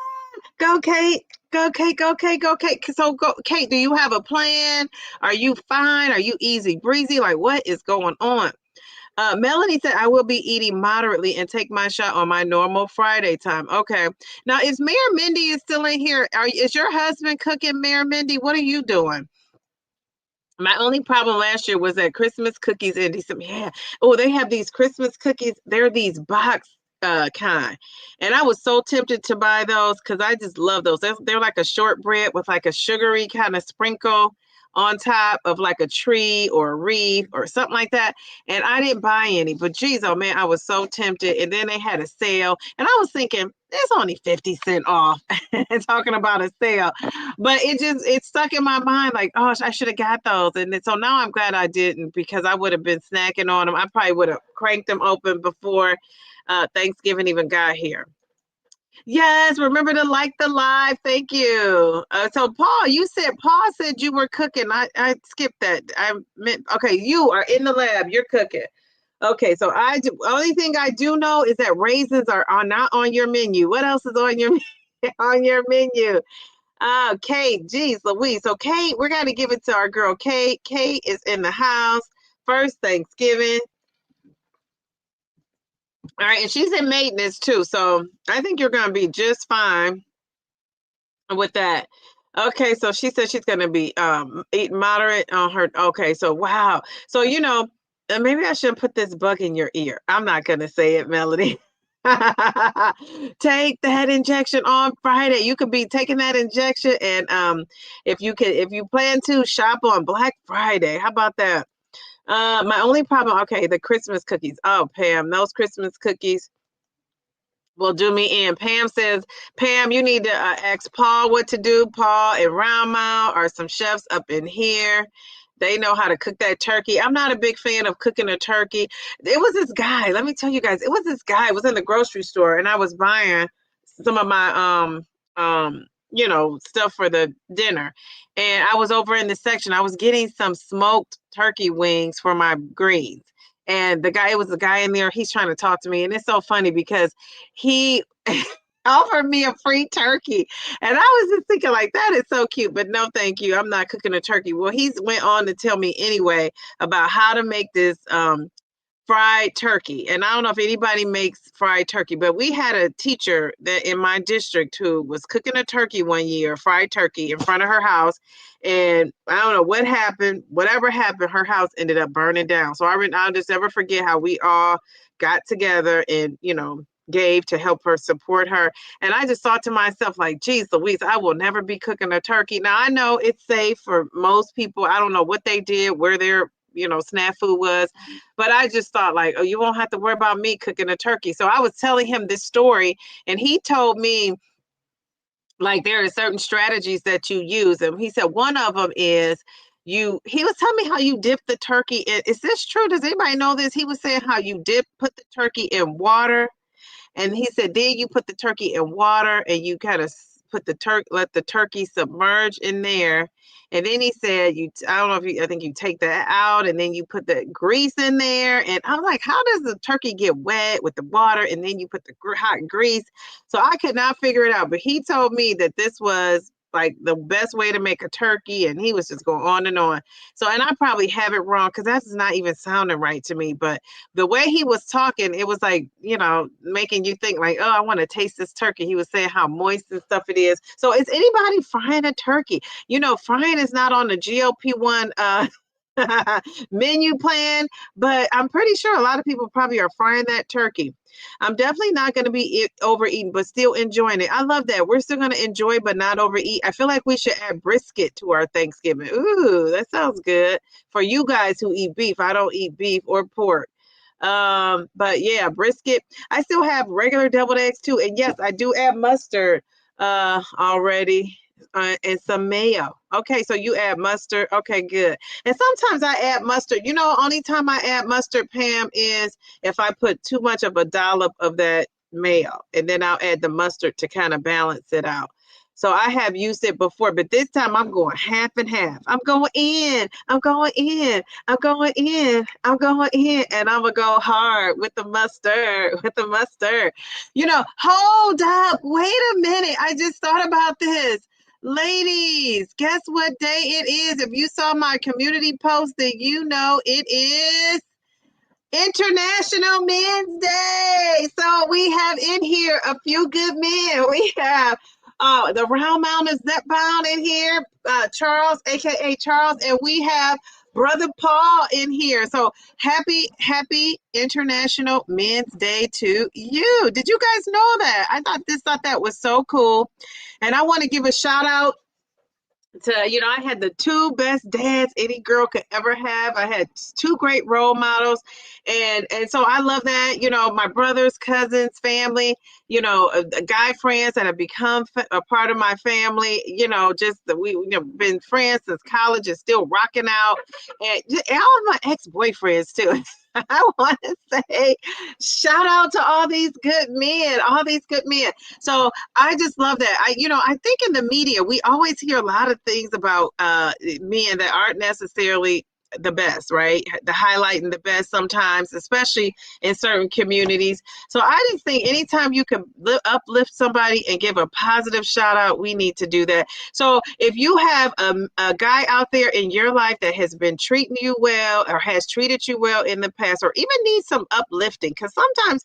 Go, Kate. Go, Kate. Go, Kate. Go, Kate. So, go, Kate. Do you have a plan? Are you fine? Are you easy breezy? Like, what is going on? Melanie said, I will be eating moderately and take my shot on my normal Friday time. Okay. Now, is Mayor Mindy is still in here? Is your husband cooking, Mayor Mindy? What are you doing? My only problem last year was that Christmas cookies in December. Yeah. Oh, they have these Christmas cookies. They're these box kind. And I was so tempted to buy those because I just love those. They're like a shortbread with like a sugary kind of sprinkle on top of like a tree or a wreath or something like that. And I didn't buy any, but geez, oh man, I was so tempted. And then they had a sale. And I was thinking, it's only 50 cents off. And talking about a sale. But it stuck in my mind like, oh, I should have got those. And so now I'm glad I didn't because I would have been snacking on them. I probably would have cranked them open before Thanksgiving even got here. Yes, remember to like the live. Thank you. So Paul said you were cooking. I skipped that. I meant okay, you are in the lab. You're cooking. Okay, so only thing I do know is that raisins are not on your menu. What else is on your on your menu? Oh, Kate, geez, Louise. So Kate, we're gonna give it to our girl Kate. Kate is in the house. First Thanksgiving. All right, and she's in maintenance too. So I think you're gonna be just fine with that. Okay, so she said she's gonna be eat moderate on her. Okay, so wow. So maybe I should put this bug in your ear. I'm not gonna say it, Melody. Take that injection on Friday. You could be taking that injection, and if you plan to shop on Black Friday, how about that? My only problem, okay, the Christmas cookies. Oh, Pam, those Christmas cookies will do me in. Pam says, Pam, you need to ask Paul what to do. Paul and Round Mile are some chefs up in here. They know how to cook that turkey. I'm not a big fan of cooking a turkey. It was this guy. Let me tell you guys. It was this guy. I was in the grocery store and I was buying some of my stuff for the dinner. And I was over in the section. I was getting some smoked turkey wings for my greens. And it was the guy in there. He's trying to talk to me, and it's so funny because he offered me a free turkey, and I was just thinking like that is so cute. But no, thank you. I'm not cooking a turkey. Well, he went on to tell me anyway about how to make this fried turkey. And I don't know if anybody makes fried turkey, but we had a teacher that in my district who was cooking a turkey one year, fried turkey in front of her house. And I don't know what happened, whatever happened, her house ended up burning down. So I'll just never forget how we all got together and, gave to help her support her. And I just thought to myself, like, geez, Louise, I will never be cooking a turkey. Now I know it's safe for most people. I don't know what they did, where their snafu was, but I just thought like, oh, you won't have to worry about me cooking a turkey. So I was telling him this story, and he told me like there are certain strategies that you use, and he said one of them is he was telling me how you dip the turkey in. Is this true? Does anybody know this? He was saying how you put the turkey in water, and he said then you put the turkey in water and you kind of put let the turkey submerge in there. And then he said, I don't know if I think you take that out and then you put the grease in there. And I'm like, how does the turkey get wet with the water? And then you put the hot grease. So I could not figure it out. But he told me that this was like the best way to make a turkey. And he was just going on and on. So, and I probably have it wrong because that's not even sounding right to me. But the way he was talking, it was like, making you think like, oh, I want to taste this turkey. He was saying how moist and stuff it is. So is anybody frying a turkey? Frying is not on the GLP-1 menu plan, but I'm pretty sure a lot of people probably are frying that turkey. I'm definitely not going to be overeating, but still enjoying it. I love that. We're still going to enjoy, but not overeat. I feel like we should add brisket to our Thanksgiving. Ooh, that sounds good. For you guys who eat beef, I don't eat beef or pork. But yeah, brisket. I still have regular deviled eggs too. And yes, I do add mustard already. And some mayo. Okay, so you add mustard. Okay, good. And sometimes I add mustard. Only time I add mustard, Pam, is if I put too much of a dollop of that mayo, and then I'll add the mustard to kind of balance it out. So I have used it before, but this time I'm going half and half. I'm going in. I'm going in. I'm going in. I'm going in. And I'm going to go hard with the mustard, Hold up. Wait a minute. I just thought about this. Ladies, guess what day it is? If you saw my community post, then it is International Men's Day. So we have in here a few good men. We have the Round Mountain Zepbound in here, Charles, aka Charles, and we have Brother Paul in here. So happy International Men's Day to you. Did you guys know that? I thought that was so cool. And I want to give a shout out to, I had the two best dads any girl could ever have. I had two great role models. And so I love that, my brothers, cousins, family, guy friends that have become a part of my family, just we've been friends since college and still rocking out. And all of my ex-boyfriends too. I want to say shout out to all these good men. So I just love that. I think in the media, we always hear a lot of things about men that aren't necessarily the best, right? The highlighting the best sometimes, especially in certain communities. So I just think anytime you can uplift somebody and give a positive shout out, we need to do that. So if you have a guy out there in your life that has been treating you well or has treated you well in the past, or even needs some uplifting, because sometimes,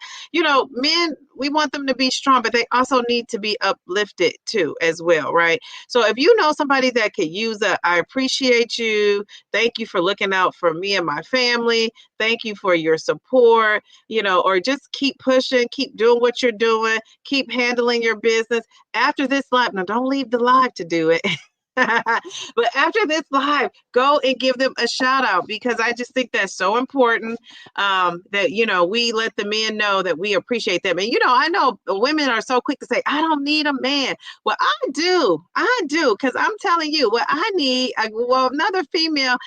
men, we want them to be strong, but they also need to be uplifted too as well, right? So if you know somebody that could use I appreciate you. Thank you for looking out for me and my family. Thank you for your support, or just keep pushing, keep doing what you're doing, keep handling your business. After this live, now don't leave the live to do it. But after this live, go and give them a shout out, because I just think that's so important, that, we let the men know that we appreciate them. And, I know women are so quick to say, I don't need a man. Well, I do, because I'm telling you what I need. Another female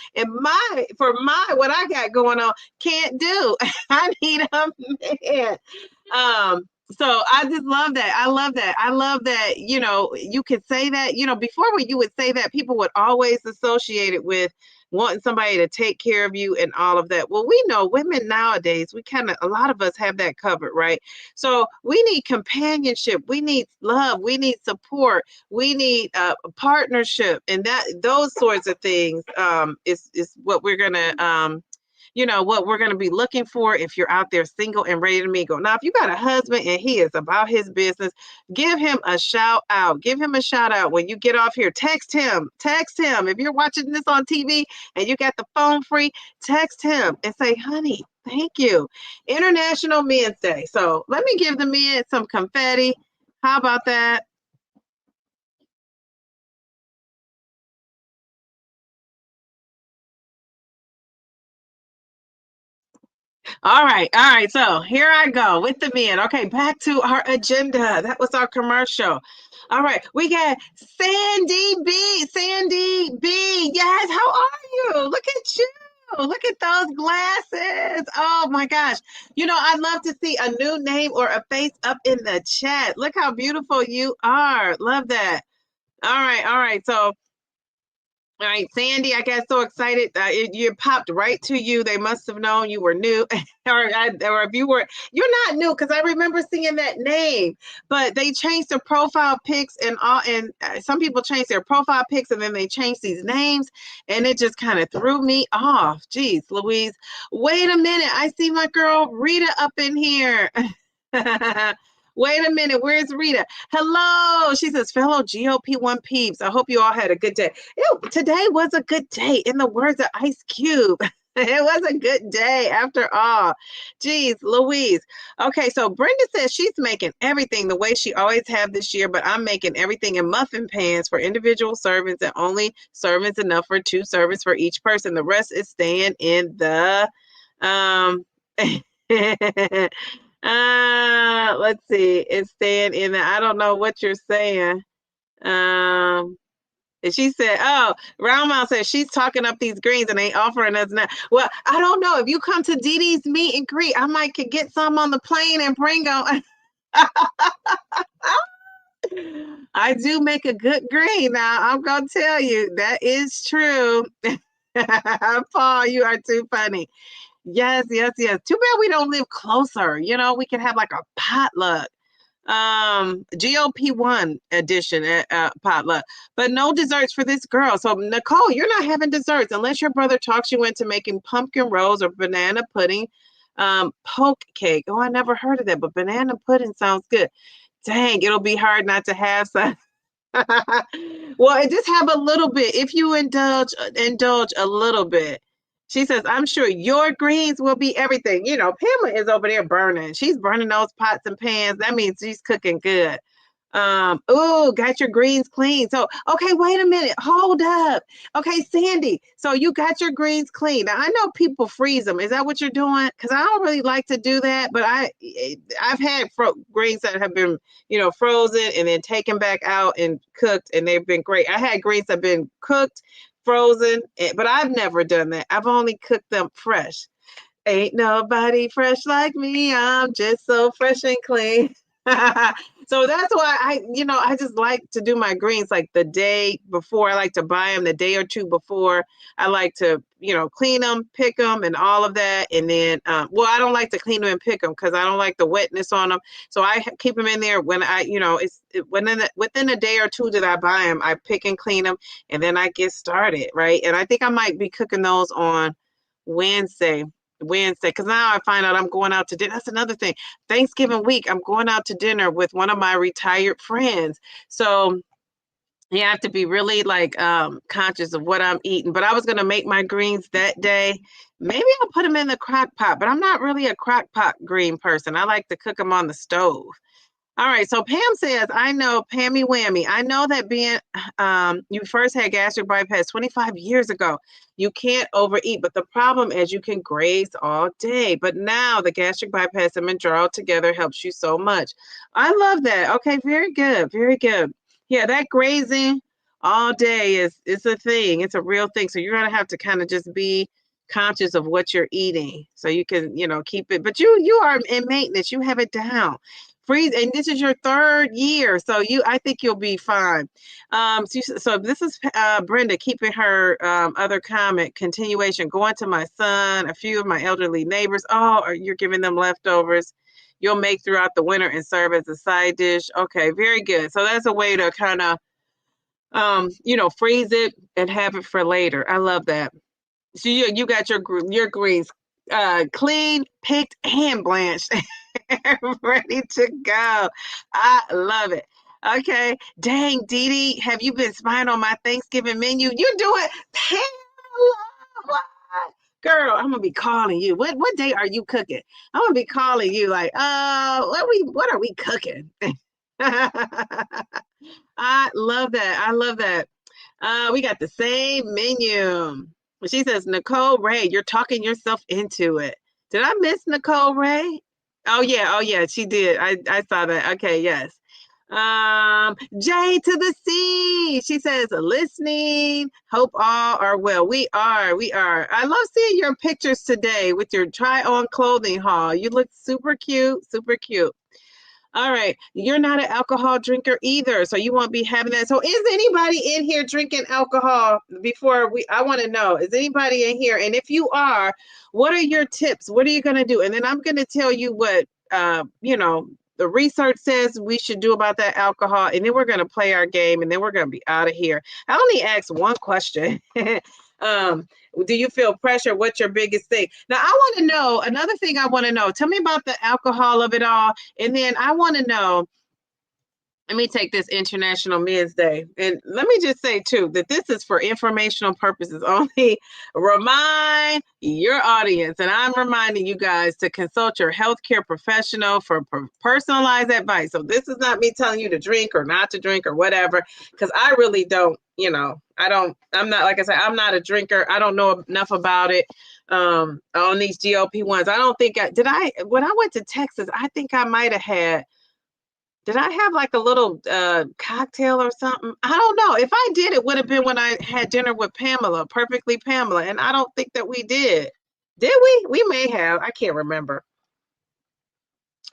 for what I got going on can't do. I need a man. So I just love that. I love that, you could say that, before when you would say that, people would always associate it with wanting somebody to take care of you and all of that. Well, we know women nowadays, a lot of us have that covered, right? So we need companionship. We need love. We need support. We need a partnership. And those sorts of things is what we're going to, what we're going to be looking for if you're out there single and ready to mingle. Now, if you got a husband and he is about his business, give him a shout out. Give him a shout out when you get off here. Text him. If you're watching this on TV and you got the phone free, text him and say, honey, thank you. International Men's Day. So let me give the men some confetti. How about that? All right. So here I go with the men. Okay, back to our agenda. That was our commercial. All right, we got Sandy B. Yes, how are you? Look at you. look at those glasses. Oh my gosh. I'd love to see a new name or a face up in the chat. Look how beautiful you are. Love that. All right, all right. So all right, Sandy, I got so excited. You popped right to you. They must have known you were new, or if you're not new, because I remember seeing that name. But they changed the profile pics and all, and some people changed their profile pics, and then they changed these names, and it just kind of threw me off. Jeez, Louise, wait a minute. I see my girl Rita up in here. Wait a minute, where's Rita? Hello, she says, fellow GLP-1 peeps. I hope you all had a good day. Today was a good day, in the words of Ice Cube. It was a good day after all. Geez, Louise. Okay, so Brenda says she's making everything the way she always have this year, but I'm making everything in muffin pans for individual servings and only servings enough for 2 servings for each person. The rest is staying in the let's see. It's staying in the, I don't know what you're saying. And she said, oh, Roundmouth says she's talking up these greens and ain't offering us now. Well, I don't know. If you come to Dee Dee's meet and greet, I might could get some on the plane and bring them. I do make a good green now. I'm going to tell you, that is true. Paul, you are too funny. Yes, yes, yes. Too bad we don't live closer. We can have like a potluck. GLP-1 edition potluck, but no desserts for this girl. So Nicole, you're not having desserts unless your brother talks you into making pumpkin rolls or banana pudding, poke cake. Oh, I never heard of that, but banana pudding sounds good. Dang, it'll be hard not to have some. Well, just have a little bit. If you indulge a little bit. She says, I'm sure your greens will be everything. Pamela is over there burning. She's burning those pots and pans. That means she's cooking good. Got your greens clean. So, okay, wait a minute. Hold up. Okay, Sandy. So you got your greens clean. Now, I know people freeze them. Is that what you're doing? Because I don't really like to do that, but I've had greens that have been, frozen and then taken back out and cooked, and they've been great. I had greens that have been cooked, frozen, but I've never done that. I've only cooked them fresh. Ain't nobody fresh like me. I'm just so fresh and clean. So that's why I just like to do my greens like the day before. I like to buy them the day or two before. I like to, clean them, pick them and all of that. And then, I don't like to clean them and pick them because I don't like the wetness on them. So I keep them in there when within a day or two that I buy them, I pick and clean them and then I get started. Right. And I think I might be cooking those on Wednesday, because now I find out I'm going out to dinner. That's another thing. Thanksgiving week, I'm going out to dinner with one of my retired friends. So you have to be really conscious of what I'm eating. But I was going to make my greens that day. Maybe I'll put them in the crock pot, but I'm not really a crock pot green person. I like to cook them on the stove. All right, so Pam says, I know, Pammy Whammy, I know that being, you first had gastric bypass 25 years ago. You can't overeat, but the problem is you can graze all day. But now the gastric bypass and Mounjaro together helps you so much. I love that. Okay, very good, very good. Yeah, that grazing all day is a thing. It's a real thing. So you're going to have to kind of just be conscious of what you're eating so you can, keep it. But you are in maintenance. You have it down. Freeze, and this is your 3rd year, so I think you'll be fine. So this is Brenda keeping her other comment continuation. Going to my son, a few of my elderly neighbors. Oh, you're giving them leftovers. You'll make throughout the winter and serve as a side dish. Okay, very good. So that's a way to kind of, freeze it and have it for later. I love that. So you got your greens clean, picked, and blanched. Ready to go. I love it. Okay. Dang, Dee Dee, have you been spying on my Thanksgiving menu? You do it. Girl, I'm gonna be calling you. What day are you cooking? I'm gonna be calling you like, what are we cooking? I love that. I love that. We got the same menu. She says, Nicole Ray, you're talking yourself into it. Did I miss Nicole Ray? Oh yeah, she did. I saw that. Okay, yes. J to the C. She says, listening. Hope all are well. We are. I love seeing your pictures today with your try on clothing haul. You look super cute, super cute. All right. You're not an alcohol drinker either, so you won't be having that. So is anybody in here drinking alcohol I want to know, is anybody in here? And if you are, what are your tips? What are you going to do? And then I'm going to tell you what, the research says we should do about that alcohol. And then we're going to play our game and then we're going to be out of here. I only asked one question. Do you feel pressure? What's your biggest thing? Now, I want to know, another thing I want to know, tell me about the alcohol of it all. And then I want to know, let me take this International Men's Day. And let me just say, too, that this is for informational purposes only. Remind your audience, and I'm reminding you guys to consult your healthcare professional for personalized advice. So this is not me telling you to drink or not to drink or whatever, because I really don't, I'm not, like I said, I'm not a drinker. I don't know enough about it on these GLP-1s. I don't think when I went to Texas, I think I might have had, did I have like a little cocktail or something? I don't know. If I did, it would have been when I had dinner with Pamela, Perfectly Pamela. And I don't think that we did. Did we? We may have. I can't remember.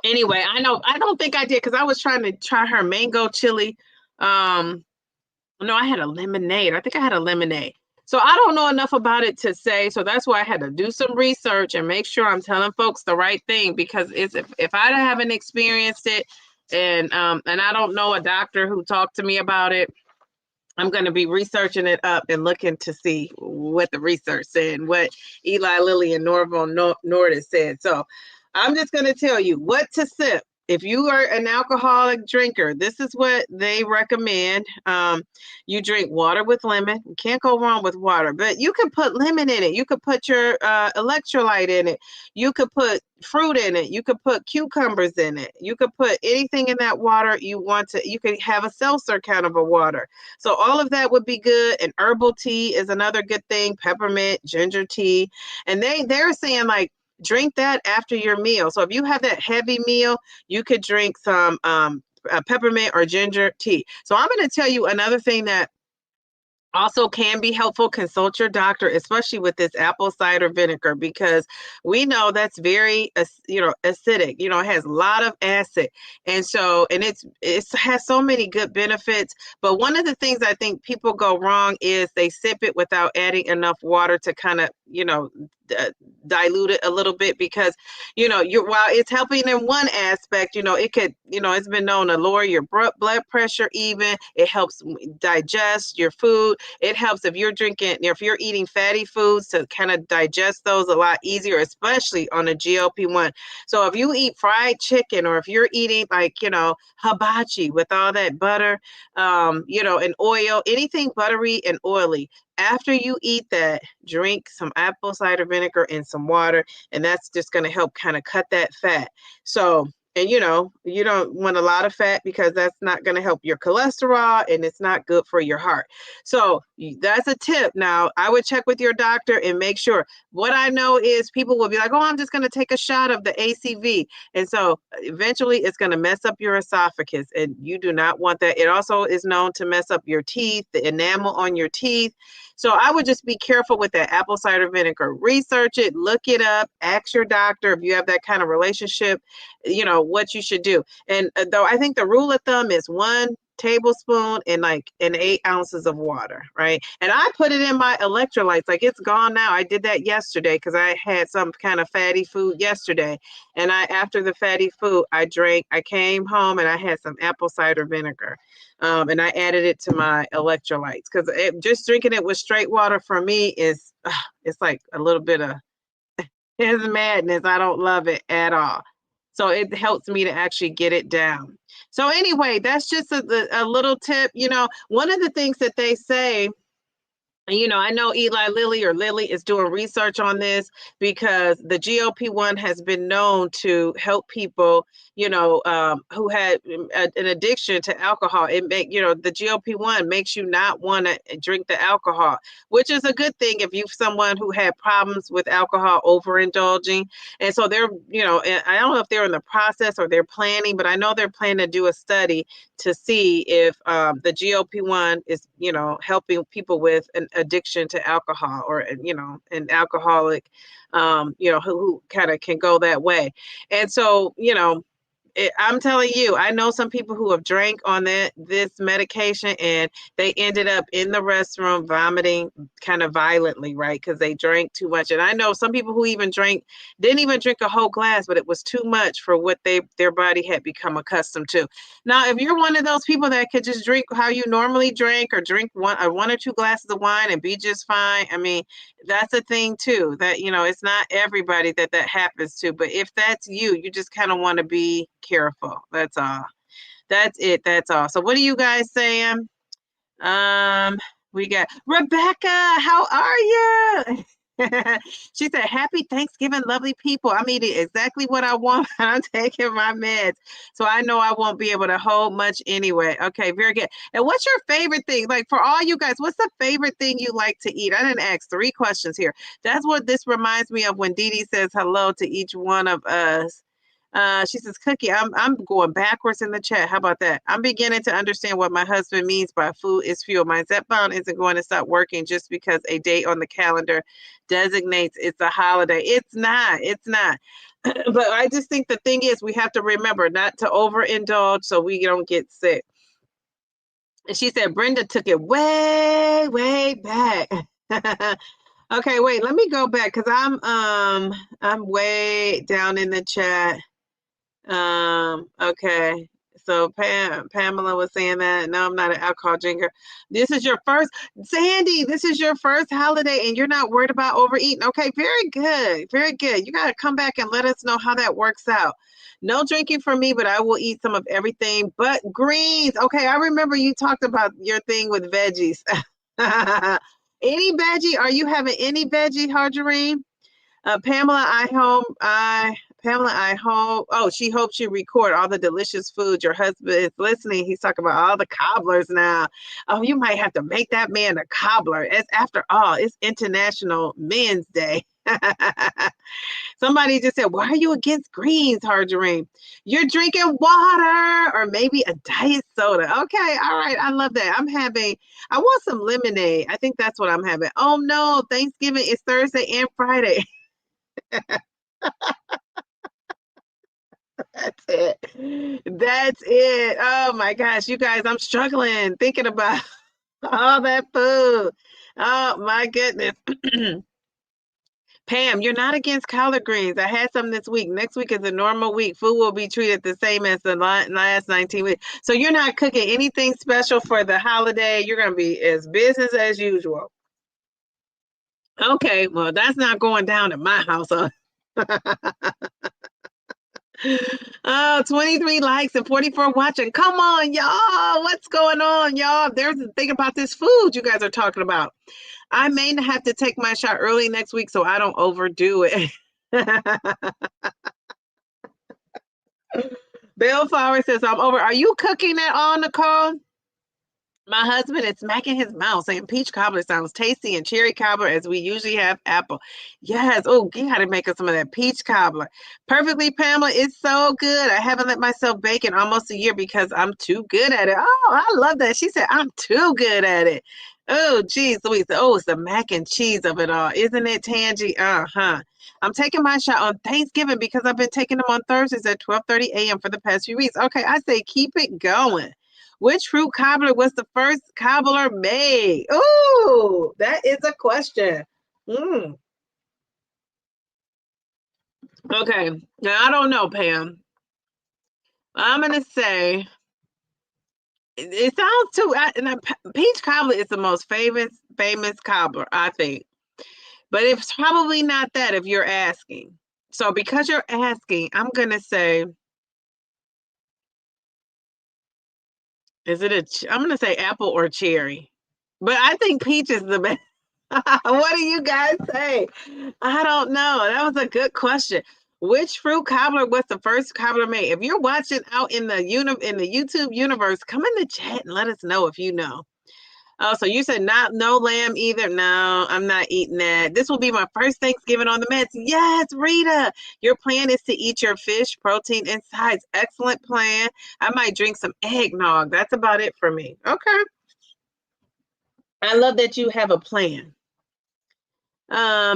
Anyway, I don't think I did because I was trying to try her mango chili. No, I had a lemonade. I think I had a lemonade. So I don't know enough about it to say. So that's why I had to do some research and make sure I'm telling folks the right thing, because if I haven't experienced it, and I don't know a doctor who talked to me about it, I'm going to be researching it up and looking to see what the research said and what Eli Lilly and Norval Nordis said. So I'm just going to tell you what to sip. If you are an alcoholic drinker, this is what they recommend. You drink water with lemon. You can't go wrong with water, but you can put lemon in it. You could put your electrolyte in it. You could put fruit in it. You could put cucumbers in it. You could put anything in that water you want to. You could have a seltzer kind of a water. So all of that would be good. And herbal tea is another good thing. Peppermint, ginger tea. And they're saying like, drink that after your meal. So if you have that heavy meal, you could drink some peppermint or ginger tea. So I'm going to tell you another thing that also can be helpful. Consult your doctor, especially with this apple cider vinegar, because we know that's very acidic. It has a lot of acid, and it has so many good benefits. But one of the things I think people go wrong is they sip it without adding enough water to kind of dilute it a little bit, because while it's helping in one aspect, it could, it's been known to lower your blood pressure. Even it helps digest your food. It helps if you're eating fatty foods, to kind of digest those a lot easier, especially on a GLP-1. So if you eat fried chicken, or if you're eating like hibachi with all that butter, and oil, anything buttery and oily, after you eat that, drink some apple cider vinegar and some water, and that's just going to help kind of cut that fat. So, and you don't want a lot of fat, because that's not going to help your cholesterol, and it's not good for your heart. So that's a tip. Now, I would check with your doctor and make sure. What I know is people will be like, oh, I'm just going to take a shot of the ACV. And so eventually it's going to mess up your esophagus, and you do not want that. It also is known to mess up your teeth, the enamel on your teeth. So I would just be careful with that apple cider vinegar. Research it, look it up, ask your doctor if you have that kind of relationship, what you should do. And though I think the rule of thumb is 1 tablespoon and 8 ounces of water, right? And I put it in my electrolytes. Like, it's gone now. I did that yesterday because I had some kind of fatty food yesterday. And after the fatty food, I came home and I had some apple cider vinegar. And I added it to my electrolytes, because just drinking it with straight water for me is, it's like a little bit of it's madness. I don't love it at all. So it helps me to actually get it down. So anyway, that's just a little tip. One of the things that they say, I know Eli Lilly is doing research on this, because the GLP-1 has been known to help people, who had an addiction to alcohol. The GLP-1 makes you not want to drink the alcohol, which is a good thing if you're someone who had problems with alcohol overindulging. And so they're, I don't know if they're in the process or they're planning, but I know they're planning to do a study to see if the GLP-1 is, helping people with an addiction to alcohol, or, an alcoholic, who kind of can go that way. And so, I'm telling you, I know some people who have drank on this medication, and they ended up in the restroom vomiting kind of violently, right? Because they drank too much. And I know some people who didn't even drink a whole glass, but it was too much for what their body had become accustomed to. Now, if you're one of those people that could just drink how you normally drink, or drink one or two glasses of wine and be just fine, I mean, that's a thing too, that, it's not everybody that happens to. But if that's you, you just kind of want to be careful. That's all. That's it. That's all. So what are you guys saying? We got Rebecca. How are you? She said, "Happy Thanksgiving, lovely people. I'm eating exactly what I want. I'm taking my meds, so I know I won't be able to hold much anyway." Okay, very good. And what's your favorite thing? Like, for all you guys, what's the favorite thing you like to eat? I didn't ask 3 questions here. That's what this reminds me of when Dee Dee says hello to each one of us. She says, "Cookie, I'm going backwards in the chat. How about that? I'm beginning to understand what my husband means by food is fuel. My Zepbound isn't going to stop working just because a date on the calendar designates it's a holiday. It's not. It's not." But I just think the thing is, we have to remember not to overindulge so we don't get sick. And she said, Brenda took it way, way back. Okay, wait, let me go back, because I'm way down in the chat. Okay. So Pamela was saying that, no, I'm not an alcohol drinker. This is your first, Sandy, this is your first holiday and you're not worried about overeating. Okay, very good. Very good. You got to come back and let us know how that works out. No drinking for me, but I will eat some of everything but greens. Okay, I remember you talked about your thing with veggies. Any veggie? Are you having any veggie, Harjarine? Pamela, I hope, oh, she hopes you record all the delicious food. Your husband is listening. He's talking about all the cobblers now. Oh, you might have to make that man a cobbler. It's, after all, it's International Men's Day. Somebody just said, "Why are you against greens, Harjarine?" You're drinking water, or maybe a diet soda. Okay, all right. I love that. I want some lemonade. I think that's what I'm having. Oh no, Thanksgiving is Thursday and Friday. That's it. That's it. Oh my gosh, you guys, I'm struggling thinking about all that food. Oh my goodness. Pam, you're not against collard greens. I had some this week. Next week is a normal week. Food will be treated the same as the last 19 weeks. So you're not cooking anything special for the holiday. You're going to be as business as usual. Okay, well, that's not going down in my house. Oh, 23 likes and 44 watching. Come on, y'all. What's going on, y'all? There's a thing about this food you guys are talking about. I may have to take my shot early next week so I don't overdo it. Bellflower says, "I'm over." Are you cooking at all, Nicole? My husband is smacking his mouth saying peach cobbler sounds tasty, and cherry cobbler as we usually have apple. Yes. Oh, you got to make us some of that peach cobbler. Perfectly, Pamela. It's so good. I haven't let myself bake in almost a year because I'm too good at it. Oh, I love that. She said, "I'm too good at it." Oh, geez, Louise. Oh, it's the mac and cheese of it all. Isn't it, Tangy? Uh-huh. I'm taking my shot on Thanksgiving because I've been taking them on Thursdays at 12:30 a.m. for the past few weeks. Okay, I say keep it going. Which fruit cobbler was the first cobbler made? Ooh, that is a question. Okay, now I don't know, Pam. I'm gonna say it sounds too. Peach cobbler is the most famous cobbler, I think, but it's probably not that if you're asking. So because you're asking, I'm gonna say, I'm gonna say apple or cherry, but I think peach is the best. What do you guys say? I don't know. That was a good question. Which fruit cobbler was the first cobbler made? If you're watching out in the YouTube universe, come in the chat and let us know if you know. Oh, so you said no lamb either? No, I'm not eating that. This will be my first Thanksgiving on the meds. Yes, Rita. Your plan is to eat your fish, protein, and sides. Excellent plan. I might drink some eggnog. That's about it for me. Okay. I love that you have a plan.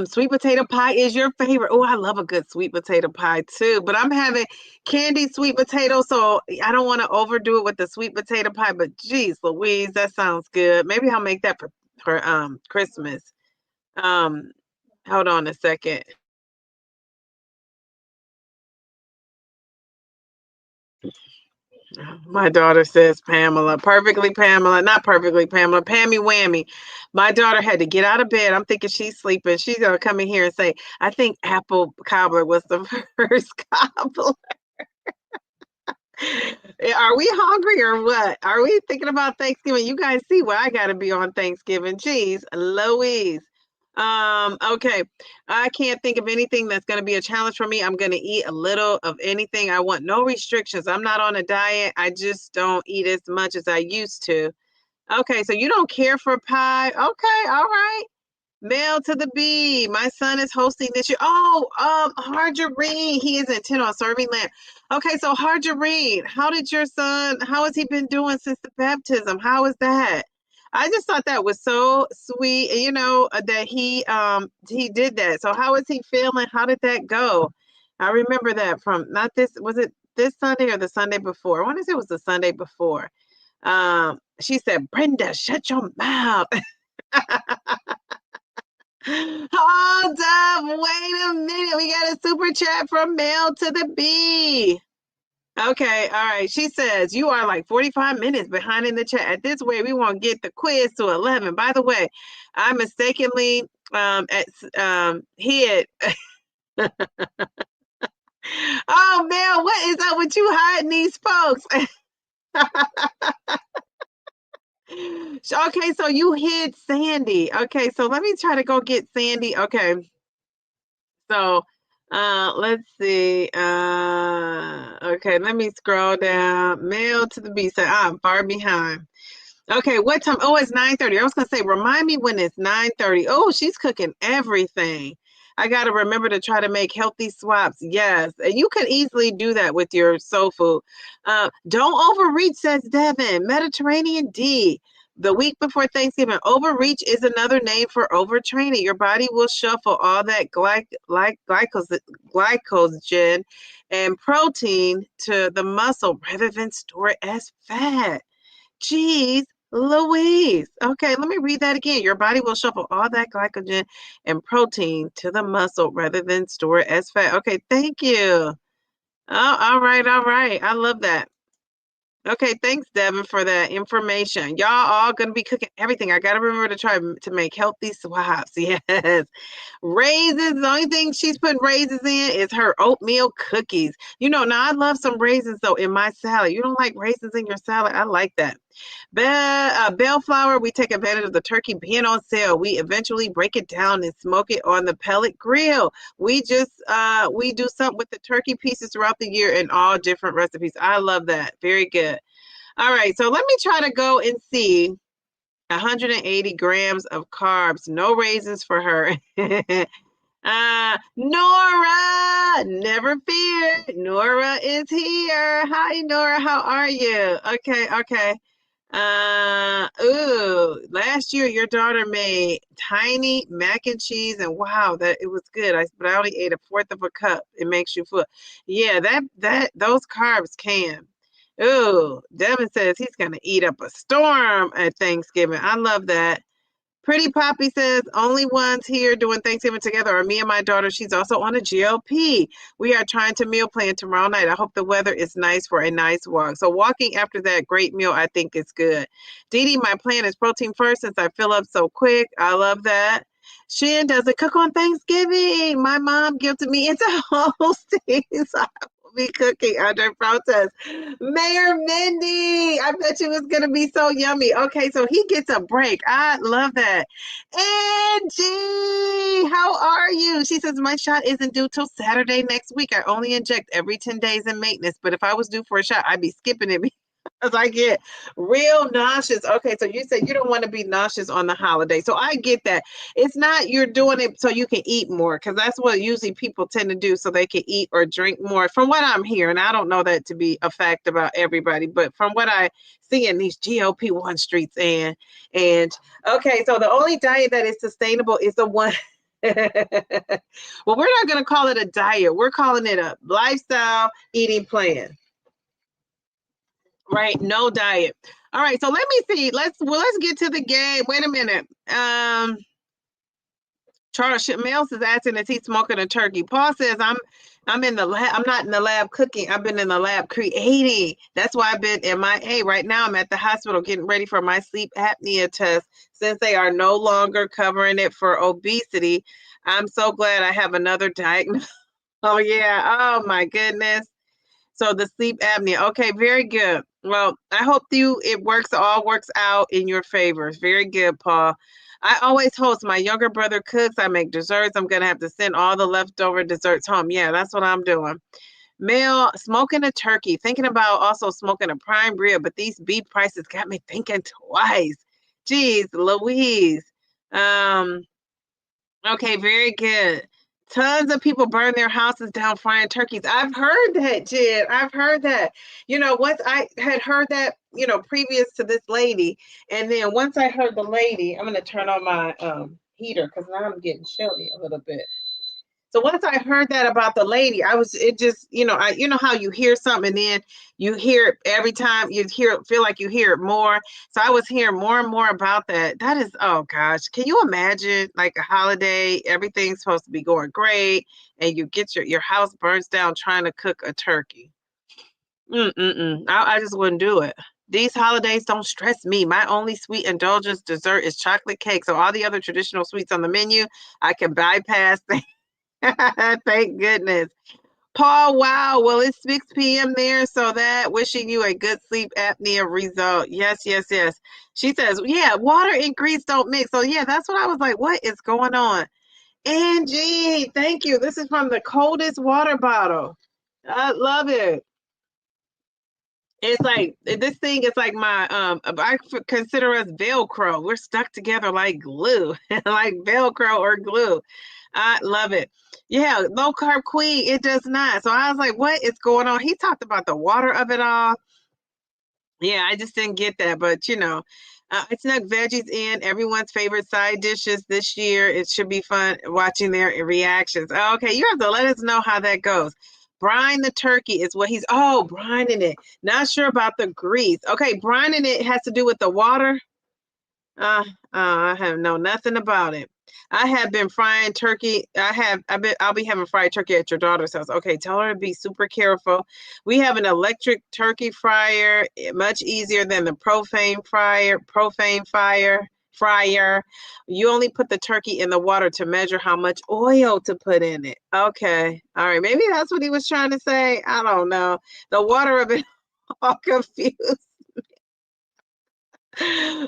Sweet potato pie is your favorite. Oh, I love a good sweet potato pie too. But I'm having candied sweet potato, so I don't want to overdo it with the sweet potato pie. But geez, Louise, that sounds good. Maybe I'll make that for Christmas. Um, hold on a second. My daughter says Pamela, perfectly Pamela, not perfectly Pamela, Pammy Whammy. My daughter had to get out of bed. I'm thinking she's sleeping. She's gonna come in here and say, I think apple cobbler was the first cobbler. Are we hungry or what? Are we thinking about Thanksgiving? You guys see where I gotta be on Thanksgiving. Jeez, Louise. Okay. I can't think of anything that's gonna be a challenge for me. I'm gonna eat a little of anything. I want no restrictions. I'm not on a diet. I just don't eat as much as I used to. Okay, so you don't care for pie. Okay, all right. Mail to the bee. My son is hosting this year. Oh, Harjareen. He is intent on serving lamb. Okay, so Harjareen, how has he been doing since the baptism? How is that? I just thought that was so sweet, that he did that. So how is he feeling? How did that go? I remember that from not this, was it this Sunday or the Sunday before? I want to say it was the Sunday before. She said, Brenda, shut your mouth. Hold up, wait a minute. We got a super chat from Mail to the B. Okay, all right. She says, you are like 45 minutes behind in the chat. At this way, we won't get the quiz to 11. By the way, I mistakenly hit. Oh, Mel, what is up with you hiding these folks? Okay, so you hid Sandy. Okay, so let me try to go get Sandy. Okay. So, let's see. Okay, let me scroll down. Mail to the B. So I'm far behind. Okay, what time? Oh, it's 9:30. I was gonna say, remind me when it's 9:30. Oh, she's cooking everything. I gotta remember to try to make healthy swaps. Yes, and you can easily do that with your soul food. Don't overreach, says Devin. Mediterranean D. The week before Thanksgiving, overreach is another name for overtraining. Your body will shuffle all that glycogen and protein to the muscle rather than store it as fat. Jeez, Louise. Okay, let me read that again. Your body will shuffle all that glycogen and protein to the muscle rather than store it as fat. Okay, thank you. Oh, all right, all right. I love that. Okay, thanks, Devin, for that information. Y'all all gonna be cooking everything. I gotta remember to try to make healthy swaps. Yes. Raisins, the only thing she's putting raisins in is her oatmeal cookies. Now I love some raisins though in my salad. You don't like raisins in your salad? I like that. Bellflower, we take advantage of the turkey being on sale. We eventually break it down and smoke it on the pellet grill. We do something with the turkey pieces throughout the year in all different recipes. I love that. Very good. All right, so let me try to go and see 180 grams of carbs, no raisins for her. Nora, never fear. Nora is here. Hi, Nora. How are you? Okay, okay. Last year your daughter made tiny mac and cheese, and wow, that it was good. But I only ate a fourth of a cup. It makes you full. Yeah, those carbs can. Ooh, Devin says he's gonna eat up a storm at Thanksgiving. I love that. Pretty Poppy says, only ones here doing Thanksgiving together are me and my daughter. She's also on a GLP. We are trying to meal plan tomorrow night. I hope the weather is nice for a nice walk. So walking after that great meal, I think is good. Dee Dee, my plan is protein first since I fill up so quick. I love that. Shin doesn't cook on Thanksgiving. My mom guilted me into hosting. So I will be cooking under protest. Mayor Mindy, I bet you it's going to be so yummy. Okay, so he gets a break. I love that. Angie, how are you? She says, my shot isn't due till Saturday next week. I only inject every 10 days in maintenance, but if I was due for a shot, I'd be skipping it. Because I get real nauseous. Okay, so you said you don't want to be nauseous on the holiday. So I get that. It's not you're doing it so you can eat more, because that's what usually people tend to do so they can eat or drink more. From what I'm hearing, I don't know that to be a fact about everybody, but from what I see in these GLP-1 streets and okay, so the only diet that is sustainable is the one. Well, we're not going to call it a diet. We're calling it a lifestyle eating plan. Right, no diet. All right, so let me see. Let's get to the game. Wait a minute. Charles Mills is asking, is he smoking a turkey? Paul says I'm in the lab. I'm not in the lab cooking. I've been in the lab creating. That's why I've been MIA. Right now I'm at the hospital getting ready for my sleep apnea test. Since they are no longer covering it for obesity, I'm so glad I have another diagnosis. Oh yeah. Oh my goodness. So the sleep apnea. Okay, very good. Well, I hope all works out in your favor. Very good, Paul. I always host. My younger brother cooks. I make desserts. I'm gonna have to send all the leftover desserts home. Yeah, that's what I'm doing. Mel, smoking a turkey. Thinking about also smoking a prime rib, but these beef prices got me thinking twice. Jeez, Louise. Um, Okay, very good. Tons of people burn their houses down frying turkeys. I've heard that, Jen. I've heard that. Once I had heard that, previous to this lady, and then once I heard the lady, I'm gonna turn on my heater because now I'm getting chilly a little bit. So once I heard that about the lady, it just, how you hear something and then you hear it every time feel like you hear it more. So I was hearing more and more about that. That is, oh gosh, can you imagine like a holiday, everything's supposed to be going great and you get your house burns down trying to cook a turkey. I just wouldn't do it. These holidays don't stress me. My only sweet indulgence dessert is chocolate cake. So all the other traditional sweets on the menu, I can bypass. Thank goodness. Paul, wow. Well, it's 6 p.m. there, so that wishing you a good sleep apnea result. Yes, yes, yes. She says, yeah, water and grease don't mix. So, yeah, that's what I was like. What is going on? Angie, thank you. This is from the coldest water bottle. I love it. It's like this thing is like consider us Velcro. We're stuck together like glue, like Velcro or glue. I love it. Yeah, low carb queen, it does not. So I was like, what is going on? He talked about the water of it all. Yeah, I just didn't get that, but I snuck veggies in everyone's favorite side dishes this year. It should be fun watching their reactions. Okay, you have to let us know how that goes. Brine the turkey is what brining it. Not sure about the grease. Okay, brining it has to do with the water. I have know nothing about it. I have been frying turkey. I'll be having fried turkey at your daughter's house. Okay, tell her to be super careful. We have an electric turkey fryer, much easier than the fryer. You only put the turkey in the water to measure how much oil to put in it. Okay. All right. Maybe that's what he was trying to say. I don't know. The water of it all confused.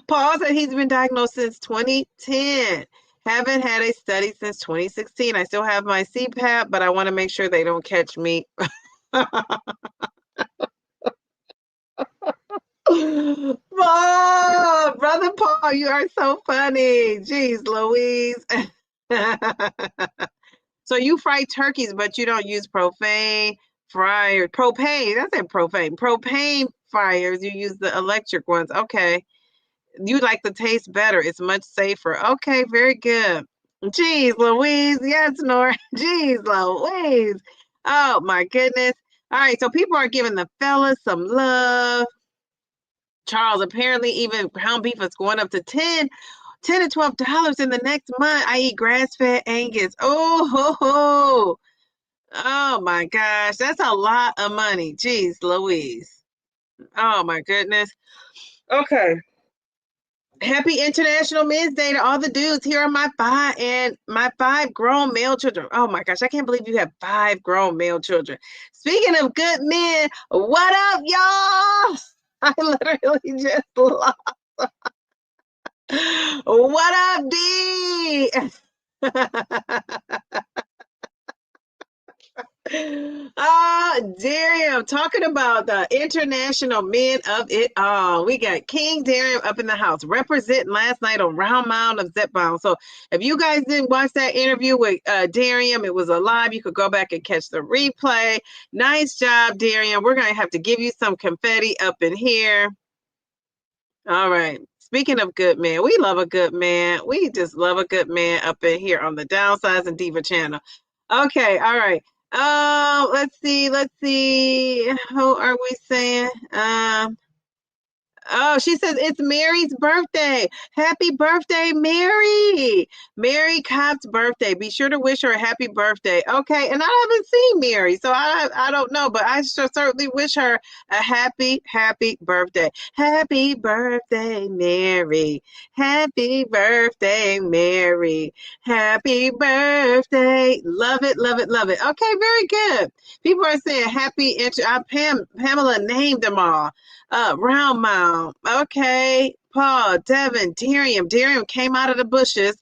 Paul said he's been diagnosed since 2010. Haven't had a study since 2016. I still have my CPAP, but I want to make sure they don't catch me. Paul, brother Paul, you are so funny. Jeez, Louise. So you fry turkeys, but you don't use propane fryers. Propane, that's it, propane. Propane fryers, you use the electric ones. Okay. You like the taste better. It's much safer. Okay, very good. Jeez, Louise. Yes, Nora. Jeez, Louise. Oh my goodness. All right, so people are giving the fellas some love. Charles, apparently even ground beef is going up to 10 to $12 in the next month. I eat grass-fed Angus. Oh, ho, ho. Oh my gosh, that's a lot of money. Jeez, Louise. Oh my goodness. Okay. Happy International Men's Day to all the dudes. Here are my five grown male children. Oh my gosh, I can't believe you have 5 grown male children. Speaking of good men, what up, y'all? I literally just lost. What up, D? Ah, Darium, talking about the international men of it all. We got King Darium up in the house representing last night on Round Mound of Zepbound. So if you guys didn't watch that interview with Darium, it was alive. You could go back and catch the replay. Nice job, Darium. We're going to have to give you some confetti up in here. All right. Speaking of good man, we love a good man. We just love a good man up in here on the Downsizing Diva channel. Okay, all right. Let's see, let's see. Who are we saying? Oh, she says it's Mary's birthday. Happy birthday, Mary. Mary Cobb's birthday. Be sure to wish her a happy birthday. Okay, and I haven't seen Mary, so I don't know, but I certainly wish her a happy birthday. Happy birthday, Mary. Happy birthday, Mary. Happy birthday. Love it, love it, love it. Okay, very good. People are saying happy. Pamela named them all. Round Mound. Okay. Paul, Devin, Darium. Darium came out of the bushes.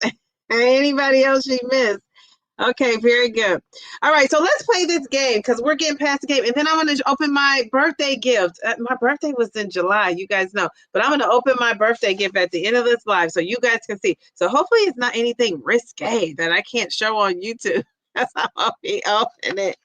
Anybody else she missed? Okay, very good. All right, so let's play this game because we're getting past the game. And then I'm going to open my birthday gift. My birthday was in July, you guys know. But I'm going to open my birthday gift at the end of this live so you guys can see. So hopefully it's not anything risque that I can't show on YouTube. That's how I'll be opening it.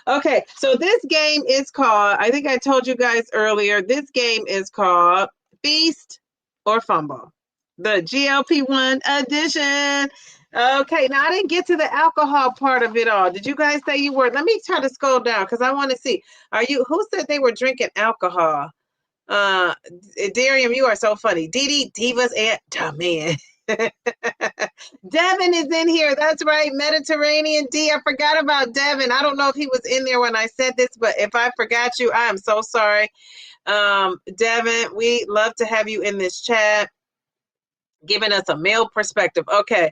Okay, so this game is called, I think I told you guys earlier, this game is called Feast or Fumble, the GLP-1 edition. Okay, now I didn't get to the alcohol part of it all. Did you guys say you were? Let me try to scroll down because I want to see. Who said they were drinking alcohol? Darium, you are so funny. Didi, Divas, and man. Devin is in here. That's right. Mediterranean D. I forgot about Devin. I don't know if he was in there when I said this, but if I forgot you, I am so sorry. Devin, we love to have you in this chat, giving us a male perspective. Okay.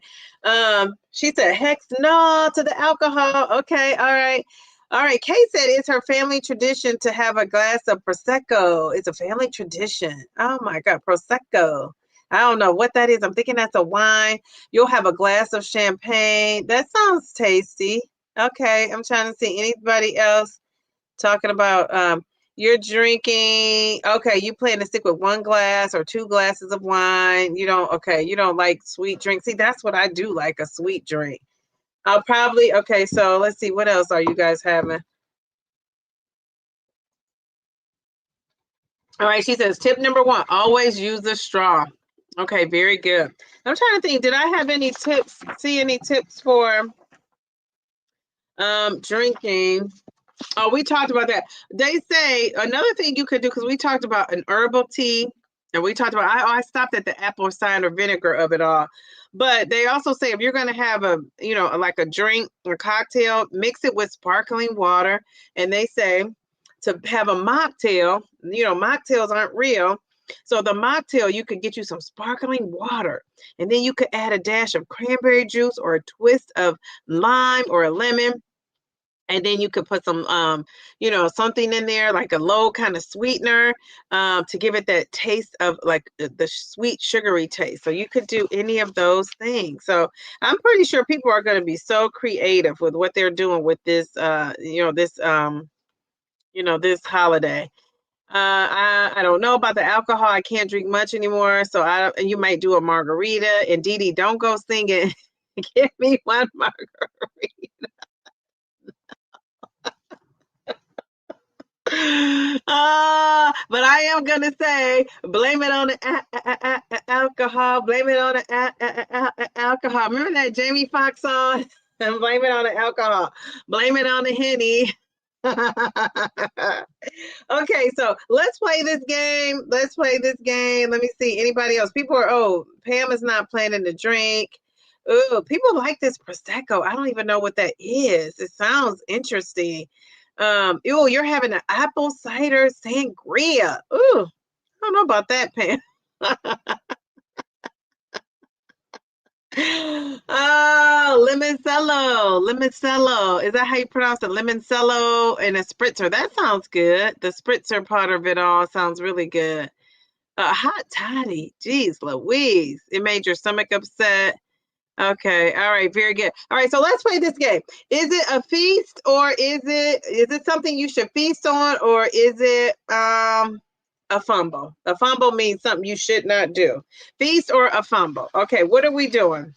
She said, heck no to the alcohol. Okay. All right. All right. Kay said it's her family tradition to have a glass of Prosecco. It's a family tradition. Oh my God. Prosecco. I don't know what that is. I'm thinking that's a wine. You'll have a glass of champagne. That sounds tasty. Okay. I'm trying to see anybody else talking about you're drinking. Okay, you plan to stick with one glass or two glasses of wine. You don't like sweet drinks. See, that's what I do like, a sweet drink. Okay, so let's see, what else are you guys having? All right, she says, tip number 1, always use a straw. Okay, very good. I'm trying to think, did I have any tips, any tips for drinking? Oh, we talked about that. They say another thing you could do, because we talked about an herbal tea, and we talked about, I stopped at the apple cider vinegar of it all. But they also say if you're going to have like a drink or cocktail, mix it with sparkling water. And they say to have a mocktail, mocktails aren't real. So the mocktail, you could get you some sparkling water, and then you could add a dash of cranberry juice or a twist of lime or a lemon. And then you could put some, something in there, like a low kind of sweetener, to give it that taste of like the sweet, sugary taste. So you could do any of those things. So I'm pretty sure people are going to be so creative with what they're doing with this, this holiday. I don't know about the alcohol. I can't drink much anymore. So you might do a margarita. And Dee Dee, don't go singing. Give me one margarita. But I am gonna say, blame it on the alcohol. Blame it on the alcohol. Remember that Jamie Foxx song? And blame it on the alcohol. Blame it on the Henny. Okay, so let's play this game. Let's play this game. Let me see. Anybody else? Pam is not planning to drink. Ooh, people like this Prosecco. I don't even know what that is. It sounds interesting. You're having an apple cider sangria. Ooh, I don't know about that, Pam. Oh, limoncello. Is that how you pronounce it? Limoncello and a spritzer. That sounds good. The spritzer part of it all sounds really good. Hot toddy. Jeez Louise. It made your stomach upset. Okay. All right. Very good. All right. So let's play this game. Is it a feast or is it something you should feast on, or is it a fumble? A fumble means something you should not do. Feast or a fumble. Okay. What are we doing?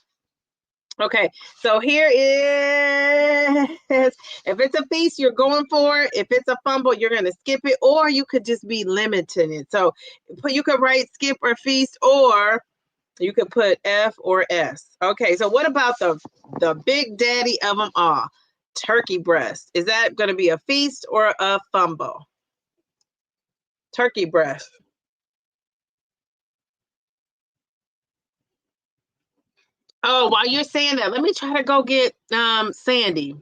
Okay, so here is, if it's a feast, you're going for it. If it's a fumble, you're going to skip it, or you could just be limiting it. So you could write skip or feast, or you could put F or S. Okay, so what about the big daddy of them all? Turkey breast. Is that going to be a feast or a fumble? Turkey breast. Oh, while you're saying that, let me try to go get Sandy.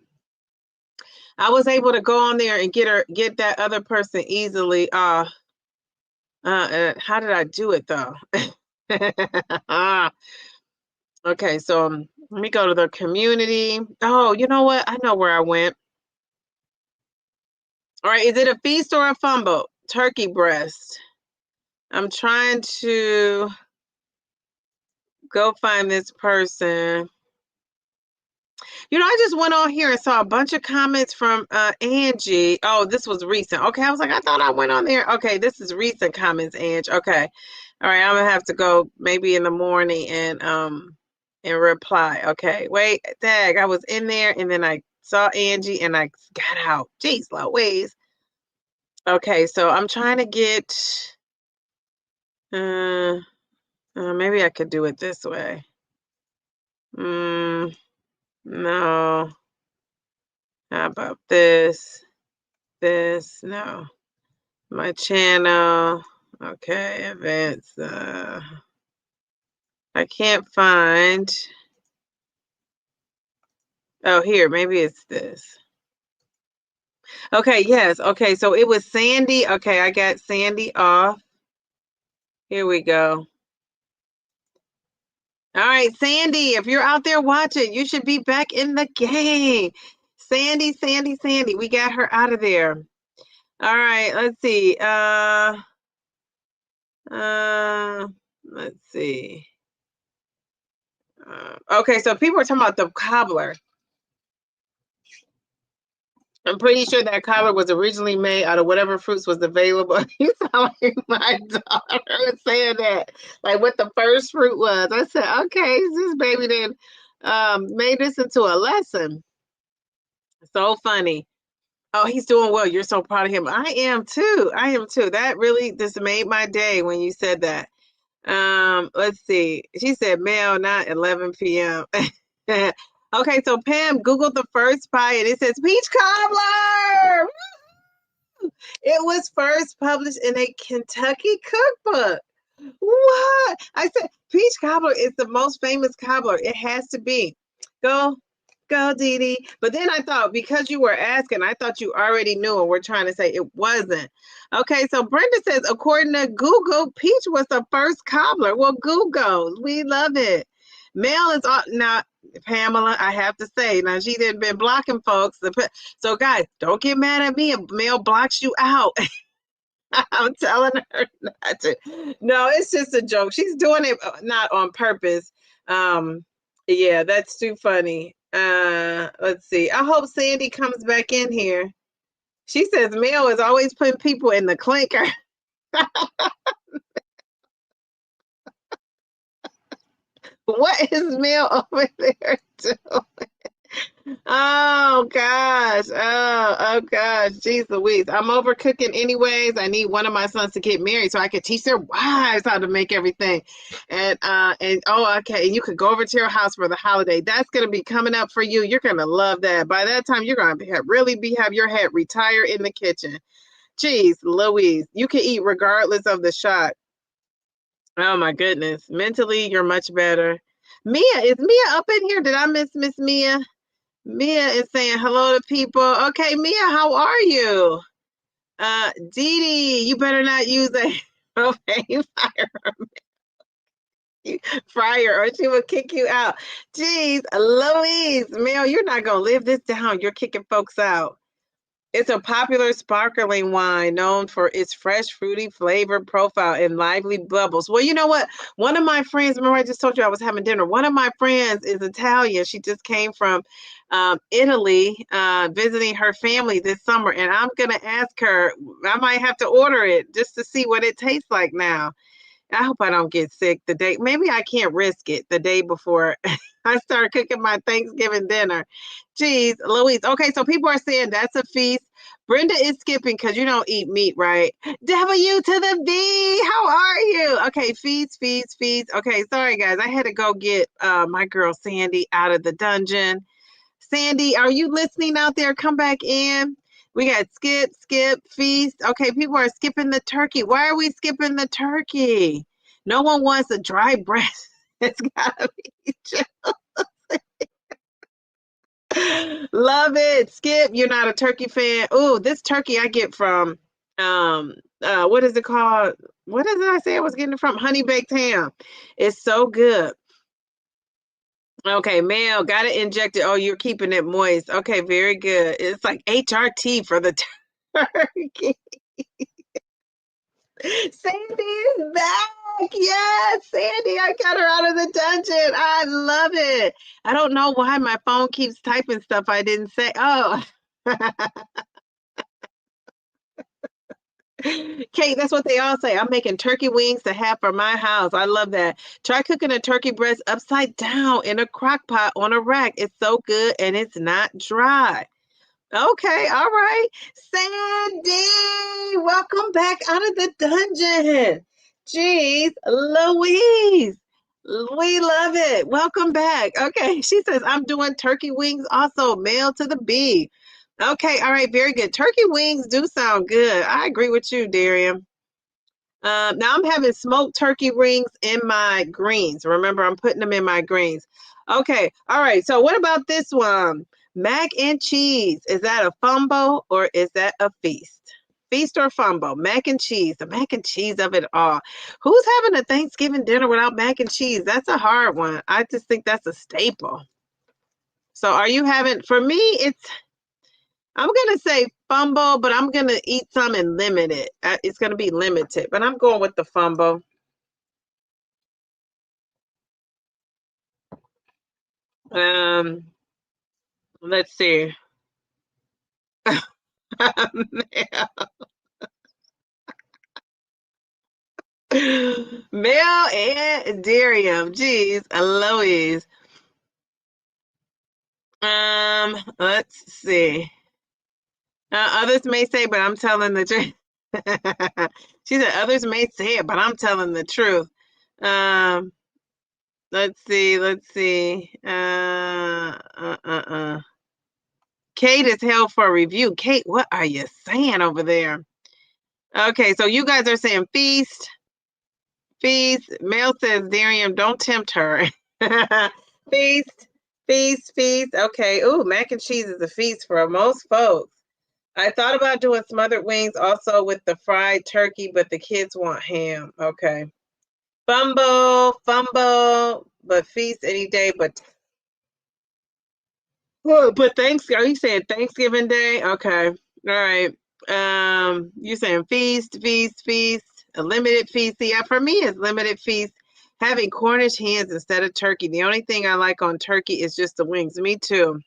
I was able to go on there and get that other person easily. How did I do it though? Okay, so let me go to the community. Oh, you know what? I know where I went. All right, is it a feast or a fumble? Turkey breast. I'm trying to go find this person. You know, I just went on here and saw a bunch of comments from Angie. Oh, this was recent. Okay, I was like, I thought I went on there. Okay, this is recent comments, Angie. Okay. All right, I'm gonna have to go maybe in the morning and reply. Okay. Wait, tag. I was in there and then I saw Angie and I got out. Jeez Louise. Okay, so I'm trying to get maybe I could do it this way. No. How about this? This? No. My channel. Okay, events. I can't find. Oh, here, maybe it's this. Okay, yes. Okay, so it was Sandy. Okay, I got Sandy off. Here we go. All right, Sandy, if you're out there watching, you should be back in the game. Sandy, Sandy, Sandy. We got her out of there. All right, let's see. Let's see. Okay, so people are talking about the cobbler. I'm pretty sure that cobbler was originally made out of whatever fruits was available. You sound like my daughter saying that, like what the first fruit was. I said, okay, this baby then made this into a lesson. So funny. Oh, he's doing well. You're so proud of him. I am too. I am too. That really just made my day when you said that. Let's see. She said mail, not 11 p.m. Okay, so Pam Googled the first pie and it says peach cobbler. It was first published in a Kentucky cookbook. What? I said peach cobbler is the most famous cobbler. It has to be. Go, go, Dee Dee. But then I thought because you were asking, I thought you already knew, and we're trying to say it wasn't. Okay, so Brenda says, according to Google, peach was the first cobbler. Well, Google, we love it. Mel is now. Pamela, I have to say, now she didn't been blocking folks. So guys, don't get mad at me if Mel blocks you out. I'm telling her not to. No, it's just a joke. She's doing it not on purpose. Yeah, that's too funny. Let's see. I hope Sandy comes back in here. She says Mel is always putting people in the clinker. What is Mel over there doing? Oh gosh. Oh gosh. Jeez Louise. I'm overcooking anyways. I need one of my sons to get married so I could teach their wives how to make everything. And oh okay. And you could go over to your house for the holiday. That's gonna be coming up for you. You're gonna love that. By that time, you're gonna have your head retired in the kitchen. Jeez Louise. You can eat regardless of the shot. Oh my goodness. Mentally, you're much better. Mia, is Mia up in here? Did I miss Miss Mia? Mia is saying hello to people. Okay, Mia, how are you? Dee Dee, you better not use a propane fryer or she will kick you out. Jeez, Louise, Mel, you're not gonna live this down. You're kicking folks out. It's a popular sparkling wine known for its fresh, fruity flavor profile and lively bubbles. Well, you know what? One of my friends, remember I just told you I was having dinner. One of my friends is Italian. She just came from Italy, visiting her family this summer, and I'm gonna ask her. I might have to order it just to see what it tastes like now. I hope I don't get sick the day. Maybe I can't risk it the day before I start cooking my Thanksgiving dinner. Jeez, Louise. Okay, so people are saying that's a feast. Brenda is skipping because you don't eat meat, right? W to the V. How are you? Okay, feast, feast, feast. Okay, sorry guys. I had to go get my girl Sandy out of the dungeon. Sandy, are you listening out there? Come back in. We got skip, skip, feast. Okay, people are skipping the turkey. Why are we skipping the turkey? No one wants a dry breast. It's gotta be Love it. Skip, you're not a turkey fan. Oh, this turkey I get from what is it called? What did I say I was getting it from? Honey baked ham. It's so good. Okay, male, got it injected. Oh, you're keeping it moist. Okay, very good. It's like HRT for the turkey. Sandy is back. Yes, Sandy, I got her out of the dungeon. I love it. I don't know why my phone keeps typing stuff I didn't say. Oh. Kate, that's what they all say. I'm making turkey wings to have for my house. I love that. Try cooking a turkey breast upside down in a crock pot on a rack. It's so good and it's not dry. Okay, all right. Sandy, welcome back out of the dungeon. Jeez, Louise. We love it. Welcome back. Okay, she says, I'm doing turkey wings also, male to the B. Okay, all right, very good. Turkey wings do sound good. I agree with you, Darian. Now I'm having smoked turkey rings in my greens. Remember, I'm putting them in my greens. Okay, all right. So what about this one? Mac and cheese. Is that a fumble or is that a feast? Feast or fumble? Mac and cheese. The mac and cheese of it all. Who's having a Thanksgiving dinner without mac and cheese? That's a hard one. I just think that's a staple. So are you having, for me, I'm gonna say fumble, but I'm gonna eat some and limit it. It's gonna be limited, but I'm going with the fumble. Um, let's see. Mel and Darium. Jeez, Louise. Let's see. Others may say, but I'm telling the truth. She said others may say it, but I'm telling the truth. Um, let's see, let's see. Kate is held for review. Kate, what are you saying over there? Okay, so you guys are saying feast, feast. Mel says, Darian, don't tempt her. Feast, feast, feast. Okay. Ooh, mac and cheese is a feast for most folks. I thought about doing smothered wings also with the fried turkey, but the kids want ham. Okay. Fumble, fumble, but feast any day. But Thanksgiving, are you saying Thanksgiving Day? Okay. All right. You're saying feast, feast, feast, a limited feast. Yeah, for me, it's limited feast. Having Cornish hens instead of turkey. The only thing I like on turkey is just the wings. Me too.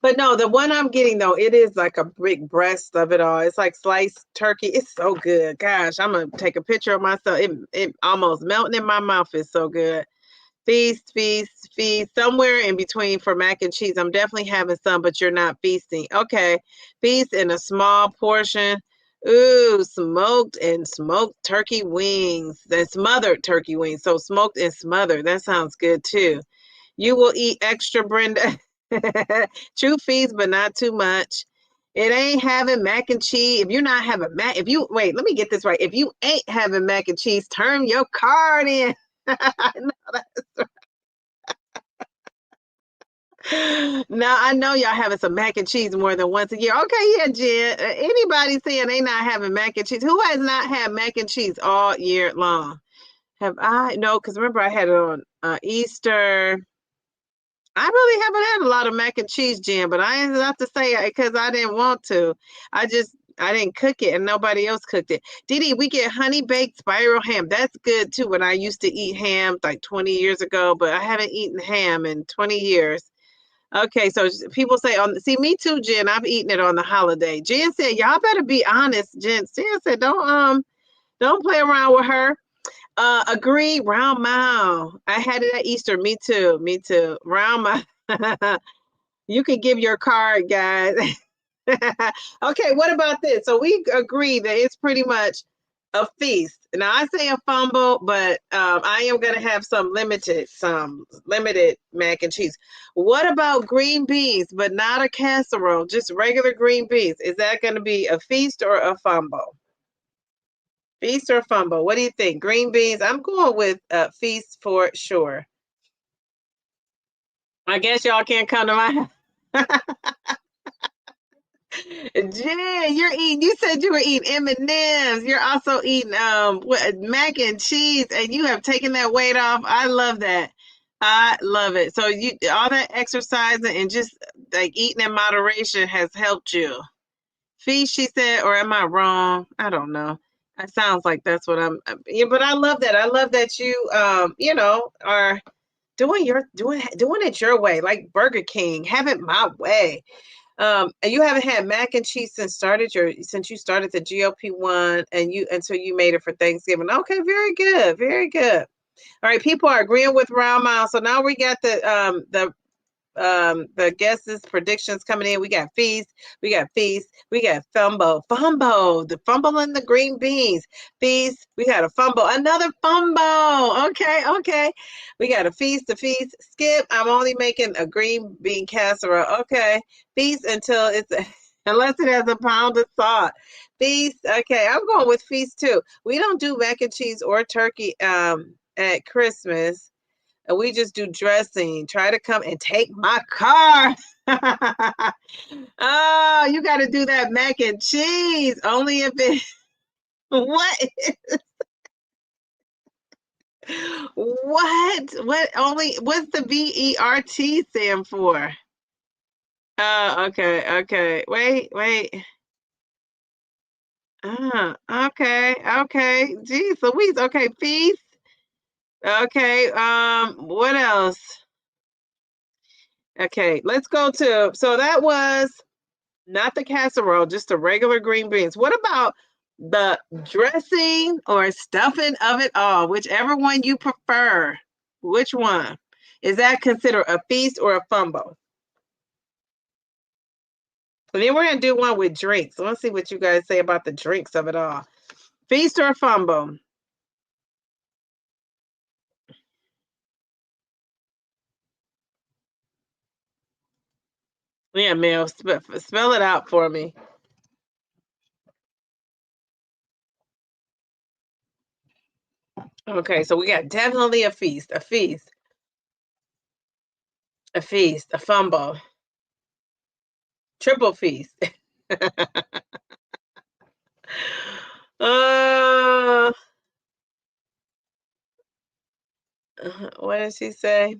But no, the one I'm getting though, it is like a big breast of it all. It's like sliced turkey. It's so good. Gosh, I'm gonna take a picture of myself. It almost melting in my mouth. It's so good. Feast, feast, feast. Somewhere in between for mac and cheese. I'm definitely having some, but you're not feasting. Okay. Feast in a small portion. Ooh, smoked turkey wings. And smothered turkey wings. So smoked and smothered. That sounds good too. You will eat extra, Brenda. True feast, but not too much. It ain't having mac and cheese. If you're not having mac, if you wait, let me get this right. If you ain't having mac and cheese, turn your card in. I know that's Now I know y'all having some mac and cheese more than once a year. Okay, yeah, Jen. Anybody saying they not having mac and cheese? Who has not had mac and cheese all year long? Have I? No, because remember I had it on Easter. I really haven't had a lot of mac and cheese, Jen, but I ended up to say it because I didn't want to. I didn't cook it and nobody else cooked it. Didi, we get honey baked spiral ham. That's good too. When I used to eat ham like 20 years ago, but I haven't eaten ham in 20 years. Okay, so people say on see me too, Jen. I've eaten it on the holiday. Jen said, y'all better be honest. Jen said, don't play around with her. Agree, round mile. I had it at Easter. Me too. Me too. Round mile. You can give your card, guys. Okay, what about this? So we agree that it's pretty much a feast. Now I say a fumble, but I am gonna have some limited mac and cheese. What about green beans, but not a casserole, just regular green beans? Is that gonna be a feast or a fumble? Feast or fumble? What do you think? Green beans? I'm going with feast for sure. I guess y'all can't come to my house. Jen, you're eating. You said you were eating M&Ms. You're also eating mac and cheese, and you have taken that weight off. I love that. I love it. So you all that exercising and just like eating in moderation has helped you. Feast, she said, or am I wrong? I don't know. It sounds like that's what yeah, but I love that. I love that you are doing it your way, like Burger King. Have it my way. And you haven't had mac and cheese since you started the GLP-1 and so you made it for Thanksgiving. Okay, very good, very good. All right, people are agreeing with Round Mile. So now we got the guesses predictions coming in. We got feast, we got fumble, the fumble in the green beans, feast, we got a fumble, another fumble. Okay, we got a feast, skip, I'm only making a green bean casserole. Okay, feast until it's unless it has a pound of salt. Feast, okay, I'm going with feast too. We don't do mac and cheese or turkey at Christmas, and we just do dressing. Try to come and take my car. Oh, you got to do that mac and cheese. Only if it. What? What? What? Only. What's the BERT stand for? Oh, okay. Okay. Wait. Okay. Geez, Louise. Okay, feast. Okay. What else? Okay, let's go to. So that was not the casserole, just the regular green beans. What about the dressing or stuffing of it all? Whichever one you prefer. Which one? Is that considered a feast or a fumble? And then we're gonna do one with drinks. So let's see what you guys say about the drinks of it all. Feast or fumble? Yeah, Mel, spell it out for me. Okay, so we got definitely a fumble, triple feast. uh, what did she say?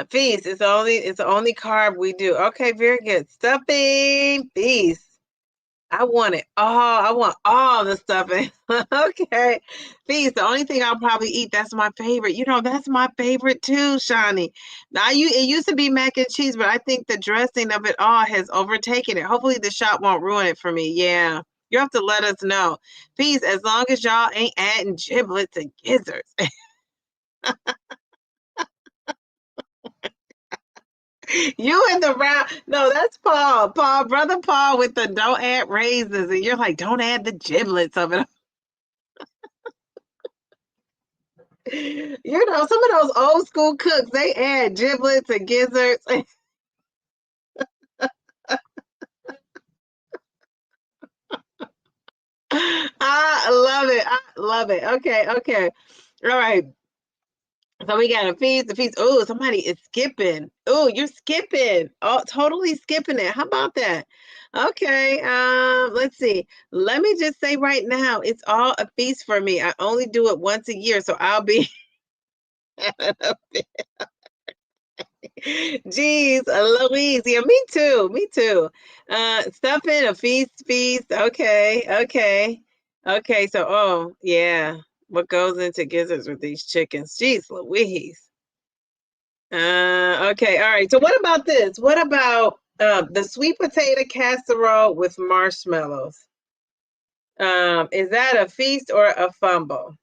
Feast. It's the only carb we do. Okay, very good. Stuffing feast. I want it all. I want all the stuffing. Okay. Feast. The only thing I'll probably eat. That's my favorite. That's my favorite too, Shawnee. Now it used to be mac and cheese, but I think the dressing of it all has overtaken it. Hopefully the shop won't ruin it for me. Yeah. You have to let us know. Feast, as long as y'all ain't adding giblets and gizzards. You in the round. No, that's Paul. Brother Paul with the don't add raisins. And you're like, don't add the giblets of it. Some of those old school cooks, they add giblets and gizzards. I love it. I love it. Okay. All right. So we got a feast, Oh, somebody is skipping. Oh, you're skipping. Oh, totally skipping it. How about that? Okay. Let's see. Let me just say right now, it's all a feast for me. I only do it once a year, so I'll be having a feast. Jeez, Louise. Yeah, me too. Me too. Stuffing a feast. Okay, okay, okay. So, oh yeah, what goes into gizzards with these chickens? Jeez, Louise. Okay, all right. So, what about this? What about the sweet potato casserole with marshmallows? Is that a feast or a fumble?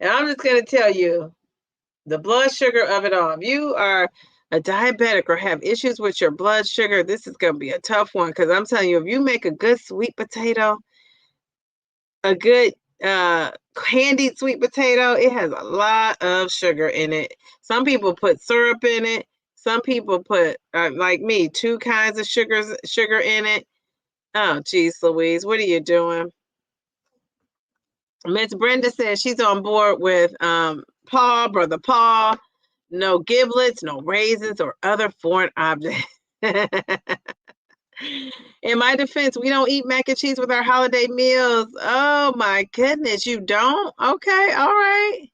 And I'm just gonna tell you. The blood sugar of it all. If you are a diabetic or have issues with your blood sugar, this is going to be a tough one because I'm telling you, if you make a good sweet potato, a good candied sweet potato, it has a lot of sugar in it. Some people put syrup in it. Some people put, like me, two kinds of sugar in it. Oh, geez, Louise, what are you doing? Miss Brenda says she's on board with Paul, brother Paul. No giblets, no raisins, or other foreign objects. In my defense, we don't eat mac and cheese with our holiday meals. Oh my goodness, you don't? Okay, all right.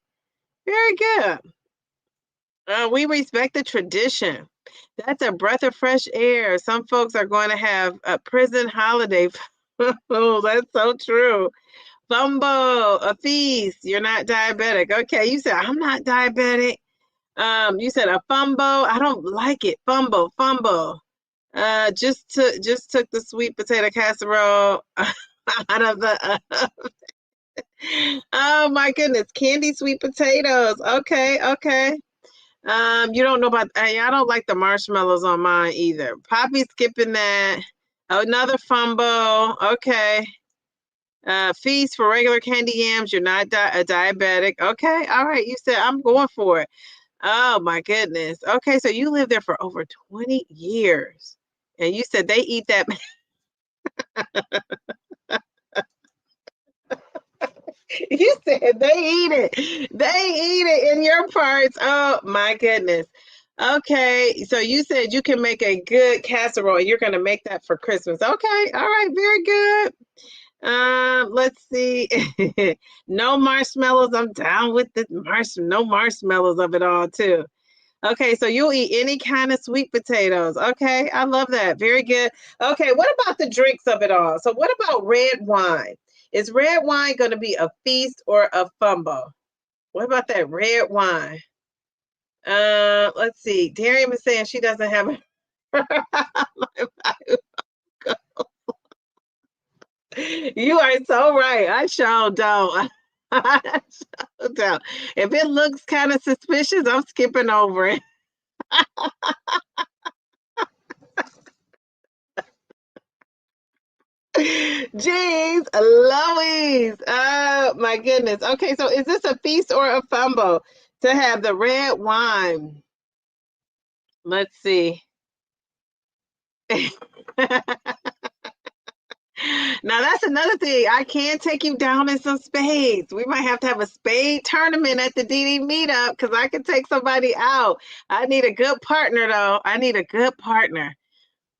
Very good. We respect the tradition. That's a breath of fresh air. Some folks are going to have a prison holiday. Oh, that's so true. Fumble, a feast. You're not diabetic. Okay, you said I'm not diabetic. You said a fumble. I don't like it. Fumble. Just took the sweet potato casserole out of the. Oh my goodness, candy sweet potatoes. Okay. You don't know about. I don't like the marshmallows on mine either. Poppy skipping that. Another fumble. Okay. Feast for regular candy yams. You're not a diabetic. Okay. All right. You said I'm going for it. Oh my goodness. Okay, so you lived there for over 20 years. And you said they eat that. You said they eat it. They eat it in your parts. Oh my goodness. Okay, so you said you can make a good casserole. You're going to make that for Christmas. Okay, all right, very good. Let's see. No marshmallows. I'm down with the no marshmallows of it all too. Okay, so you'll eat any kind of sweet potatoes. Okay, I love that. Very good. Okay, what about the drinks of it all? So, what about red wine? Is red wine going to be a feast or a fumble? What about that red wine? Let's see. Darian is saying she doesn't have a. You are so right. I sure don't. I sure don't. If it looks kind of suspicious, I'm skipping over it. Jeez, Louise. Oh my goodness. Okay, so is this a feast or a fumble to have the red wine? Let's see. Now that's another thing. I can take you down in some spades. We might have to have a spade tournament at the DD meetup because I can take somebody out. I need a good partner though. I need a good partner.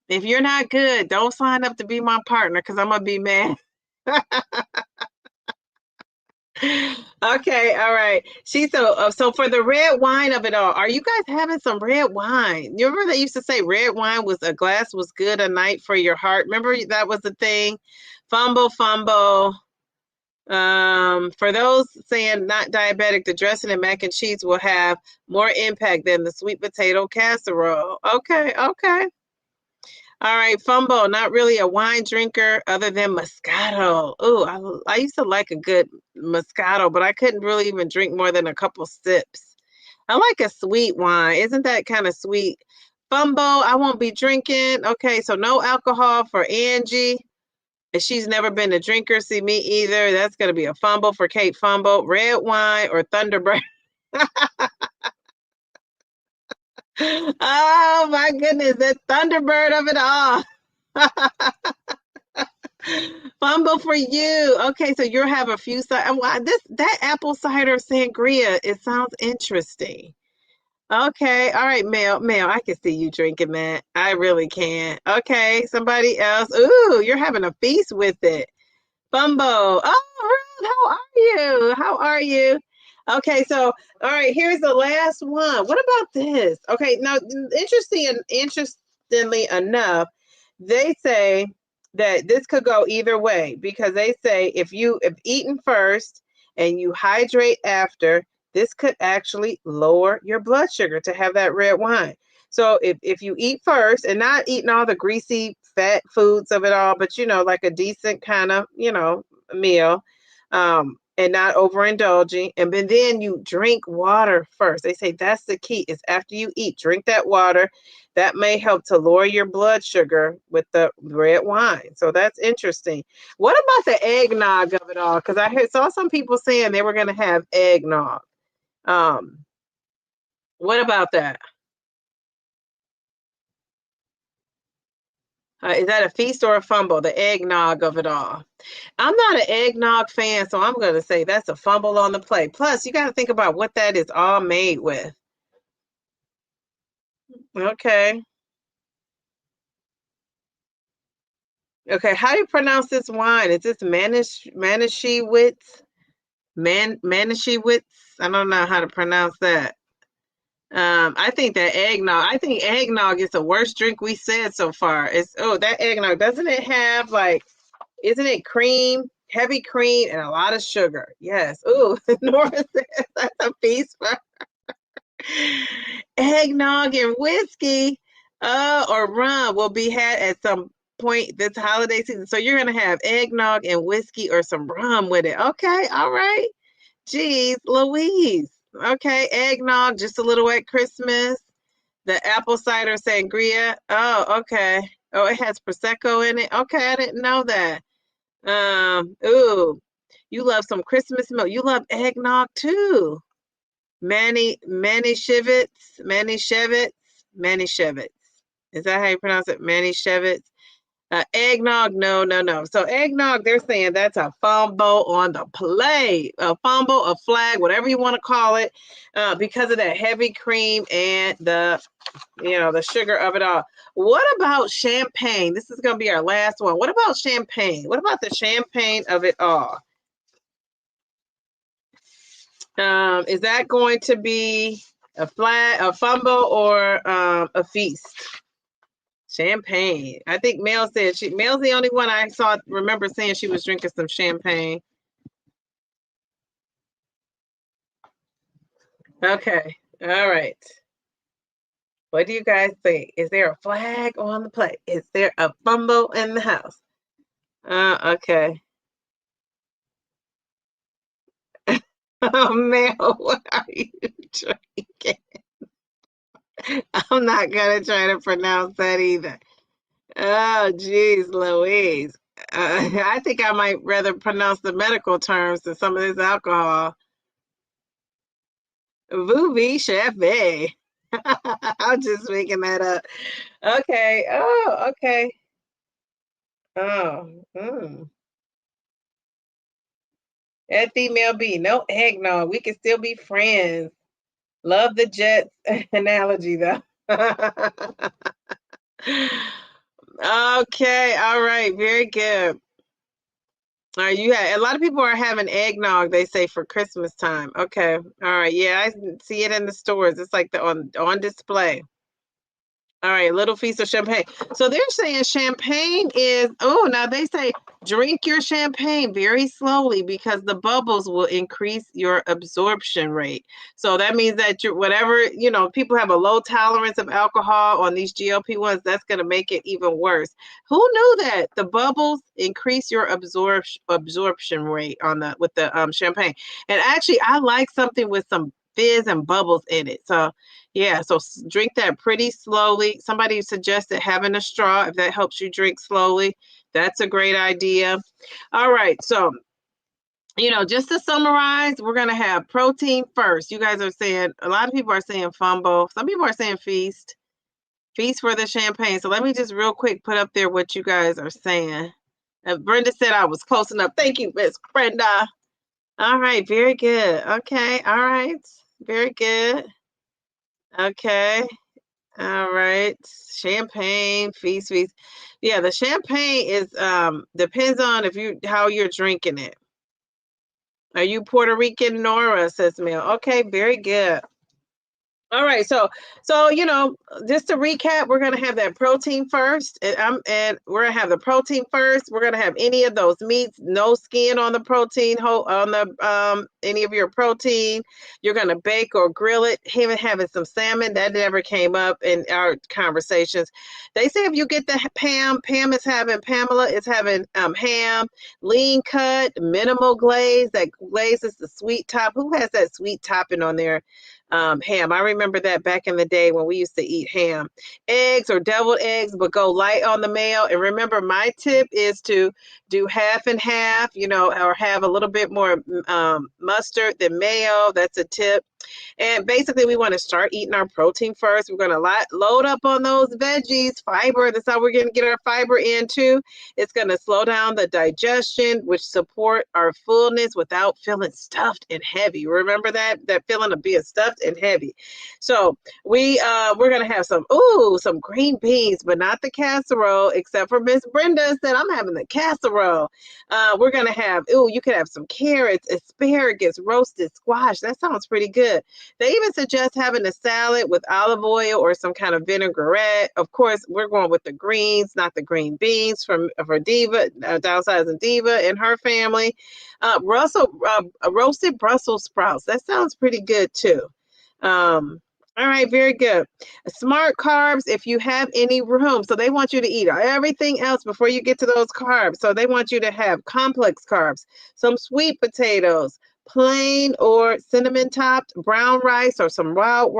If you're not good, don't sign up to be my partner because I'm gonna be mad. Okay, all right. So for the red wine of it all, are you guys having some red wine? You remember they used to say red wine was a glass was good a night for your heart. Remember that was the thing? Fumble. For those saying not diabetic, the dressing and mac and cheese will have more impact than the sweet potato casserole. Okay. All right, Fumbo, not really a wine drinker other than Moscato. Oh, I used to like a good Moscato, but I couldn't really even drink more than a couple sips. I like a sweet wine. Isn't that kind of sweet? Fumbo, I won't be drinking. Okay, so no alcohol for Angie. And she's never been a drinker. See, me either. That's going to be a fumble for Kate Fumble. Red wine or Thunderbird. Oh my goodness, the Thunderbird of it all. Fumble for you. Okay, so you'll have a few this that apple cider sangria, it sounds interesting. Okay, all right, Mel, I can see you drinking that. I really can. Okay, somebody else. Ooh, you're having a feast with it. Bumbo. Oh, Ruth, how are you? How are you? Okay, so all right, here's the last one. What about this? Okay, now interestingly enough, they say that this could go either way because they say if you have eaten first and you hydrate after, this could actually lower your blood sugar to have that red wine. So if you eat first and not eating all the greasy fat foods of it all, but like a decent kind of, meal, and not overindulging. And then you drink water first. They say that's the key is after you eat, drink that water. That may help to lower your blood sugar with the red wine. So that's interesting. What about the eggnog of it all? Because saw some people saying they were going to have eggnog. Um, what about that? Is that a feast or a fumble? The eggnog of it all. I'm not an eggnog fan, so I'm going to say that's a fumble on the plate. Plus, you got to think about what that is all made with. Okay. Okay. How do you pronounce this wine? Is this Manischewitz? Manischewitz? I don't know how to pronounce that. I think that eggnog. I think eggnog is the worst drink we said so far. That eggnog, doesn't it have isn't it cream, heavy cream, and a lot of sugar? Yes. Ooh, Nora says that's a feast for eggnog and whiskey, or rum will be had at some point this holiday season. So you're gonna have eggnog and whiskey or some rum with it. Okay, all right. Geez, Louise. Okay, eggnog just a little at Christmas. The apple cider sangria. Oh, okay. Oh, it has prosecco in it. Okay, I didn't know that. Ooh, you love some Christmas milk. You love eggnog too. Manischewitz. Is that how you pronounce it? Manischewitz. Eggnog, no, no, no. So eggnog, they're saying that's a fumble on the plate, a fumble, a flag, whatever you want to call it, because of that heavy cream and the sugar of it all. What about champagne? This is going to be our last one. What about champagne? What about the champagne of it all? Is that going to be a fumble, or a feast? Champagne. I think Mel said Mel's the only one I remember saying she was drinking some champagne. Okay. All right. What do you guys think? Is there a flag on the plate? Is there a fumble in the house? Okay. Oh, Mel, what are you drinking? I'm not gonna try to pronounce that either. Oh, geez, Louise. I think I might rather pronounce the medical terms than some of this alcohol. Voovie Chefé. I'm just making that up. Okay. Oh, okay. Oh, That female B. No eggnog. We can still be friends. Love the Jets analogy, though. Okay. All right. Very good. A lot of people are having eggnog, they say, for Christmas time. Okay. All right. Yeah, I see it in the stores. It's like on display. All right, little feast of champagne. So they're saying champagne now they say drink your champagne very slowly because the bubbles will increase your absorption rate. So that means that people have a low tolerance of alcohol on these GLP-1s, that's going to make it even worse. Who knew that the bubbles increase your absorption rate with the champagne? And actually, I like something with some fizz and bubbles in it. So yeah, so drink that pretty slowly. Somebody suggested having a straw if that helps you drink slowly. That's a great idea. All right, so just to summarize, we're gonna have protein first. You guys are saying a lot of people are saying fumble. Some people are saying feast. Feast for the champagne. So let me just real quick put up there what you guys are saying. Brenda said I was close enough. Thank you, Miss Brenda. All right, very good. Okay, all right, very good. Okay. All right. Champagne, feast. Yeah, the champagne is depends on how you're drinking it. Are you Puerto Rican, Nora? Says Mel. Okay, very good. All right, so just to recap, we're gonna have that protein first, and we're gonna have the protein first. We're gonna have any of those meats, no skin on the protein, whole on the any of your protein. You're gonna bake or grill it. Even having some salmon that never came up in our conversations. They say if you get the Pamela is having ham, lean cut, minimal glaze. That glaze is the sweet top. Who has that sweet topping on there? Ham. I remember that back in the day when we used to eat ham. Eggs or deviled eggs, but go light on the mayo. And remember, my tip is to do half and half, or have a little bit more mustard than mayo. That's a tip. And basically, we want to start eating our protein first. We're going to load up on those veggies, fiber. That's how we're going to get our fiber in too. It's going to slow down the digestion, which support our fullness without feeling stuffed and heavy. Remember that feeling of being stuffed and heavy. So we're going to have some green beans, but not the casserole, except for Miss Brenda said I'm having the casserole. We're going to have, you could have some carrots, asparagus, roasted squash. That sounds pretty good. They even suggest having a salad with olive oil or some kind of vinaigrette. Of course, we're going with the greens, not the green beans for Diva, Downsizing Diva and her family. Roasted Brussels sprouts. That sounds pretty good too. All right, very good. Smart carbs, if you have any room. So they want you to eat everything else before you get to those carbs. So they want you to have complex carbs, some sweet potatoes, plain or cinnamon topped brown rice, or some wild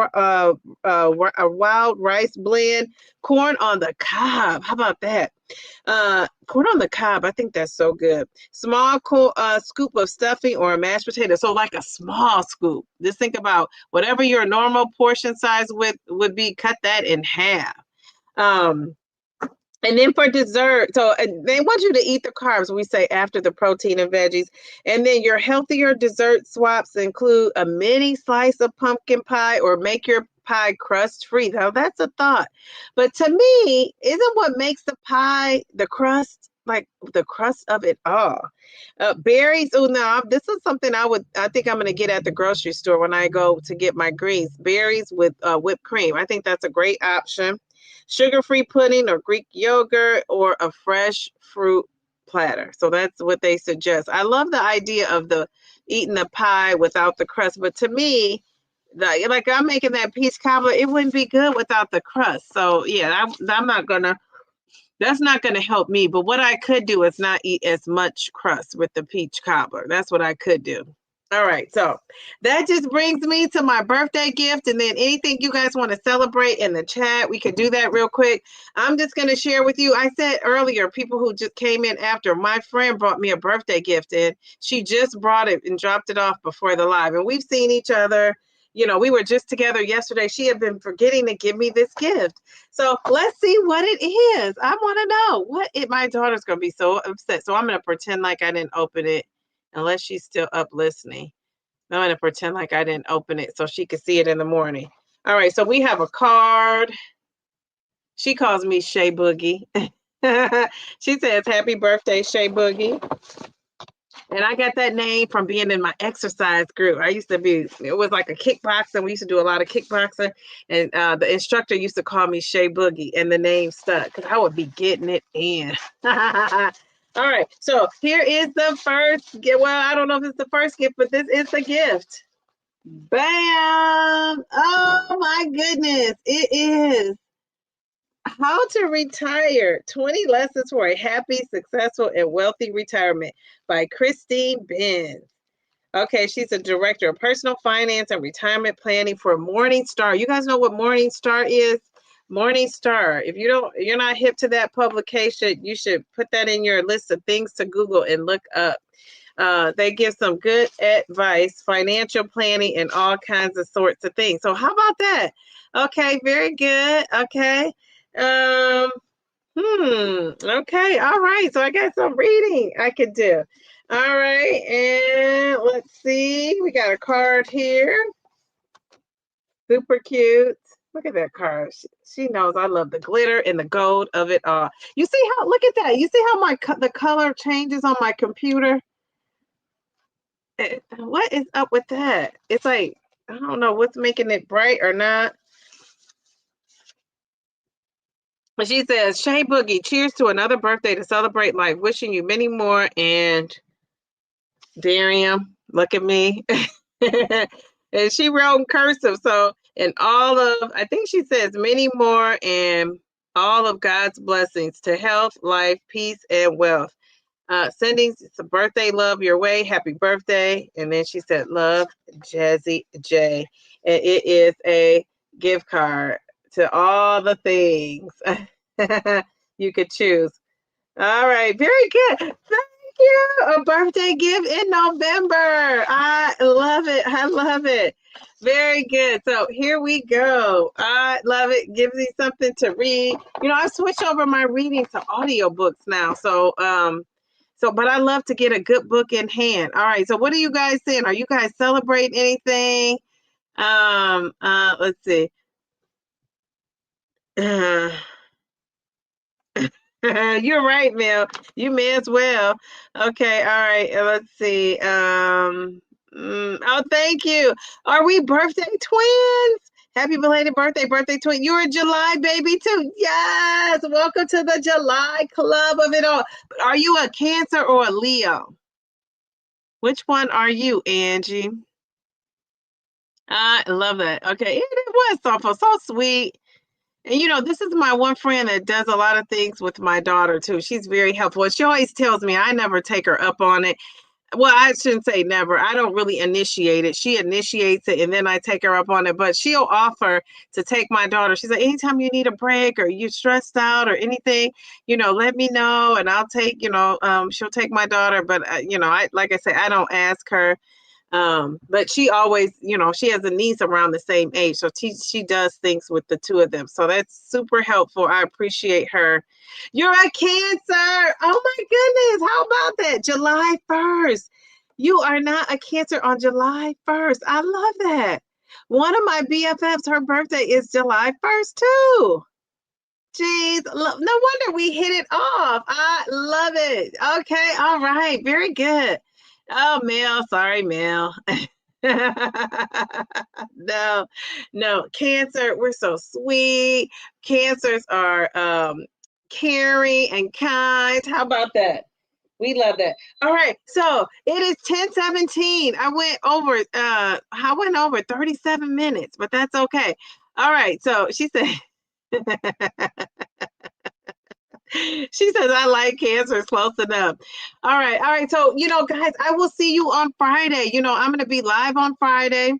rice blend, corn on the cob. How about that? Corn on the cob, I think that's so good. Small scoop of stuffing or a mashed potato. So like a small scoop. Just think about whatever your normal portion size would be, cut that in half. And then for dessert, so they want you to eat the carbs, we say, after the protein and veggies. And then your healthier dessert swaps include a mini slice of pumpkin pie, or make your pie crust free. Now, that's a thought. But to me, isn't what makes the pie the crust, like the crust of it all? Berries. Oh, no, this is something I think I'm going to get at the grocery store when I go to get my greens. Berries with whipped cream. I think that's a great option. Sugar-free pudding or Greek yogurt, or a fresh fruit platter. So that's what they suggest. I love the idea of eating the pie without the crust, but to me, like I'm making that peach cobbler, it wouldn't be good without the crust. So yeah, that's not gonna help me. But what I could do is not eat as much crust with the peach cobbler. That's what I could do. All right, so that just brings me to my birthday gift, and then anything you guys want to celebrate in the chat, we can do that real quick. I'm just going to share with you. I said earlier, people who just came in after, my friend brought me a birthday gift, and she just brought it and dropped it off before the live, and we've seen each other. We were just together yesterday. She had been forgetting to give me this gift. So let's see what it is. I want to know what my daughter's going to be so upset. So I'm going to pretend like I didn't open it. Unless she's still up listening. I'm going to pretend like I didn't open it so she could see it in the morning. All right, so we have a card. She calls me Shay Boogie. She says, happy birthday, Shay Boogie. And I got that name from being in my exercise group. It was like a kickboxing. We used to do a lot of kickboxing. And the instructor used to call me Shay Boogie, and the name stuck because I would be getting it in. All right, so here is the first gift. Well, I don't know if it's the first gift, but this is the gift. Bam! Oh my goodness, it is How to Retire 20 Lessons for a Happy, Successful, and Wealthy Retirement by Christine Benz. Okay, she's a director of personal finance and retirement planning for Morningstar. You guys know what Morningstar is? Morningstar. If you're not hip to that publication, you should put that in your list of things to Google and look up. They give some good advice, financial planning, and all kinds of sorts of things. So how about that? Okay, very good. Okay. Okay, all right. So I got some reading I could do. All right, and let's see. We got a card here. Super cute. Look at that card. She knows I love the glitter and the gold of it all. You see how, look at that. You see how the color changes on my computer? What is up with that? It's like, I don't know what's making it bright or not. But she says, Shay Boogie, cheers to another birthday to celebrate life. Wishing you many more. And Darium, look at me. And she wrote in cursive. So, and all of, I think she says many more and all of God's blessings to health, life, peace, and wealth. Sending some birthday love your way. Happy birthday. And then she said, love, Jazzy J. And it is a gift card to all the things you could choose. All right. Very good. Thank you. A birthday gift in November. I love it. I love it. Very good. So here we go. I love it. Gives me something to read. You know, I switched over my reading to audiobooks now. So, but I love to get a good book in hand. All right. So what are you guys saying? Are you guys celebrating anything? Let's see. You're right, Mel. You may as well. Okay, all right. Let's see. Oh, thank you. Are we birthday twins? Happy belated birthday, birthday twin. You're a July baby too. Yes. Welcome to the July club of it all. Are you a Cancer or a Leo? Which one are you, Angie? I love that. Okay, it was thoughtful, so sweet. And you know, this is my one friend that does a lot of things with my daughter too. She's very helpful. And she always tells me I never take her up on it. Well, I shouldn't say never. I don't really initiate it. She initiates it and then I take her up on it. But she'll offer to take my daughter. She's like, anytime you need a break or you're stressed out or anything, you know, let me know and I'll take, she'll take my daughter. But, like I said, I don't ask her. But she always, she has a niece around the same age. So she does things with the two of them. So that's super helpful. I appreciate her. You're a Cancer. Oh my goodness. How about that? July 1st. You are not a Cancer on July 1st. I love that. One of my BFFs, her birthday is July 1st too. Jeez, no wonder we hit it off. I love it. Okay, all right, very good. Oh, Mel, sorry, Mel. No, no, Cancer, we're so sweet. Cancers are caring and kind. How about that? We love that. All right, so it is 10:17. I went over 37 minutes, but that's okay. All right, so she said she says, I like Cancer. It's close enough. All right. All right. So, guys, I will see you on Friday. I'm going to be live on Friday.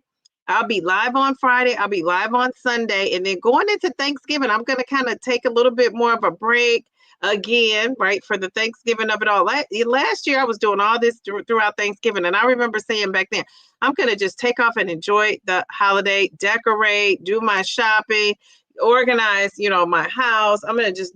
I'll be live on Friday. I'll be live on Sunday. And then going into Thanksgiving, I'm going to kind of take a little bit more of a break again, right, for the Thanksgiving of it all. Last year, I was doing all this throughout Thanksgiving. And I remember saying back then, I'm going to just take off and enjoy the holiday, decorate, do my shopping, organize, my house. I'm gonna just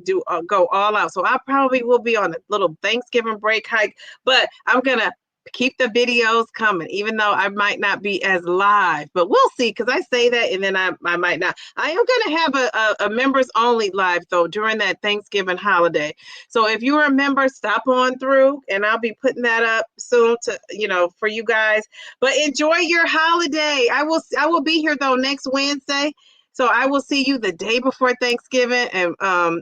go all out. So I probably will be on a little Thanksgiving break hike, but I'm gonna keep the videos coming, even though I might not be as live. But we'll see, because I say that and then I might not. I am gonna have a members only live though during that Thanksgiving holiday. So if you're a member, stop on through, and I'll be putting that up soon to for you guys. But enjoy your holiday. I will be here though next Wednesday. So I will see you the day before Thanksgiving, and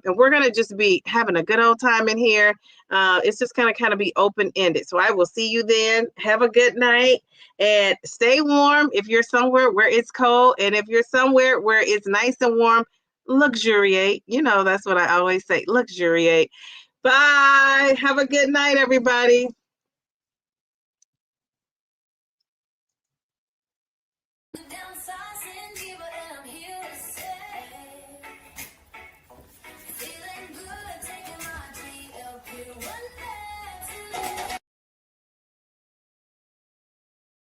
we're gonna just be having a good old time in here. It's just gonna kind of be open ended. So I will see you then. Have a good night and stay warm. If you're somewhere where it's cold, and if you're somewhere where it's nice and warm, luxuriate. That's what I always say. Luxuriate. Bye. Have a good night, everybody.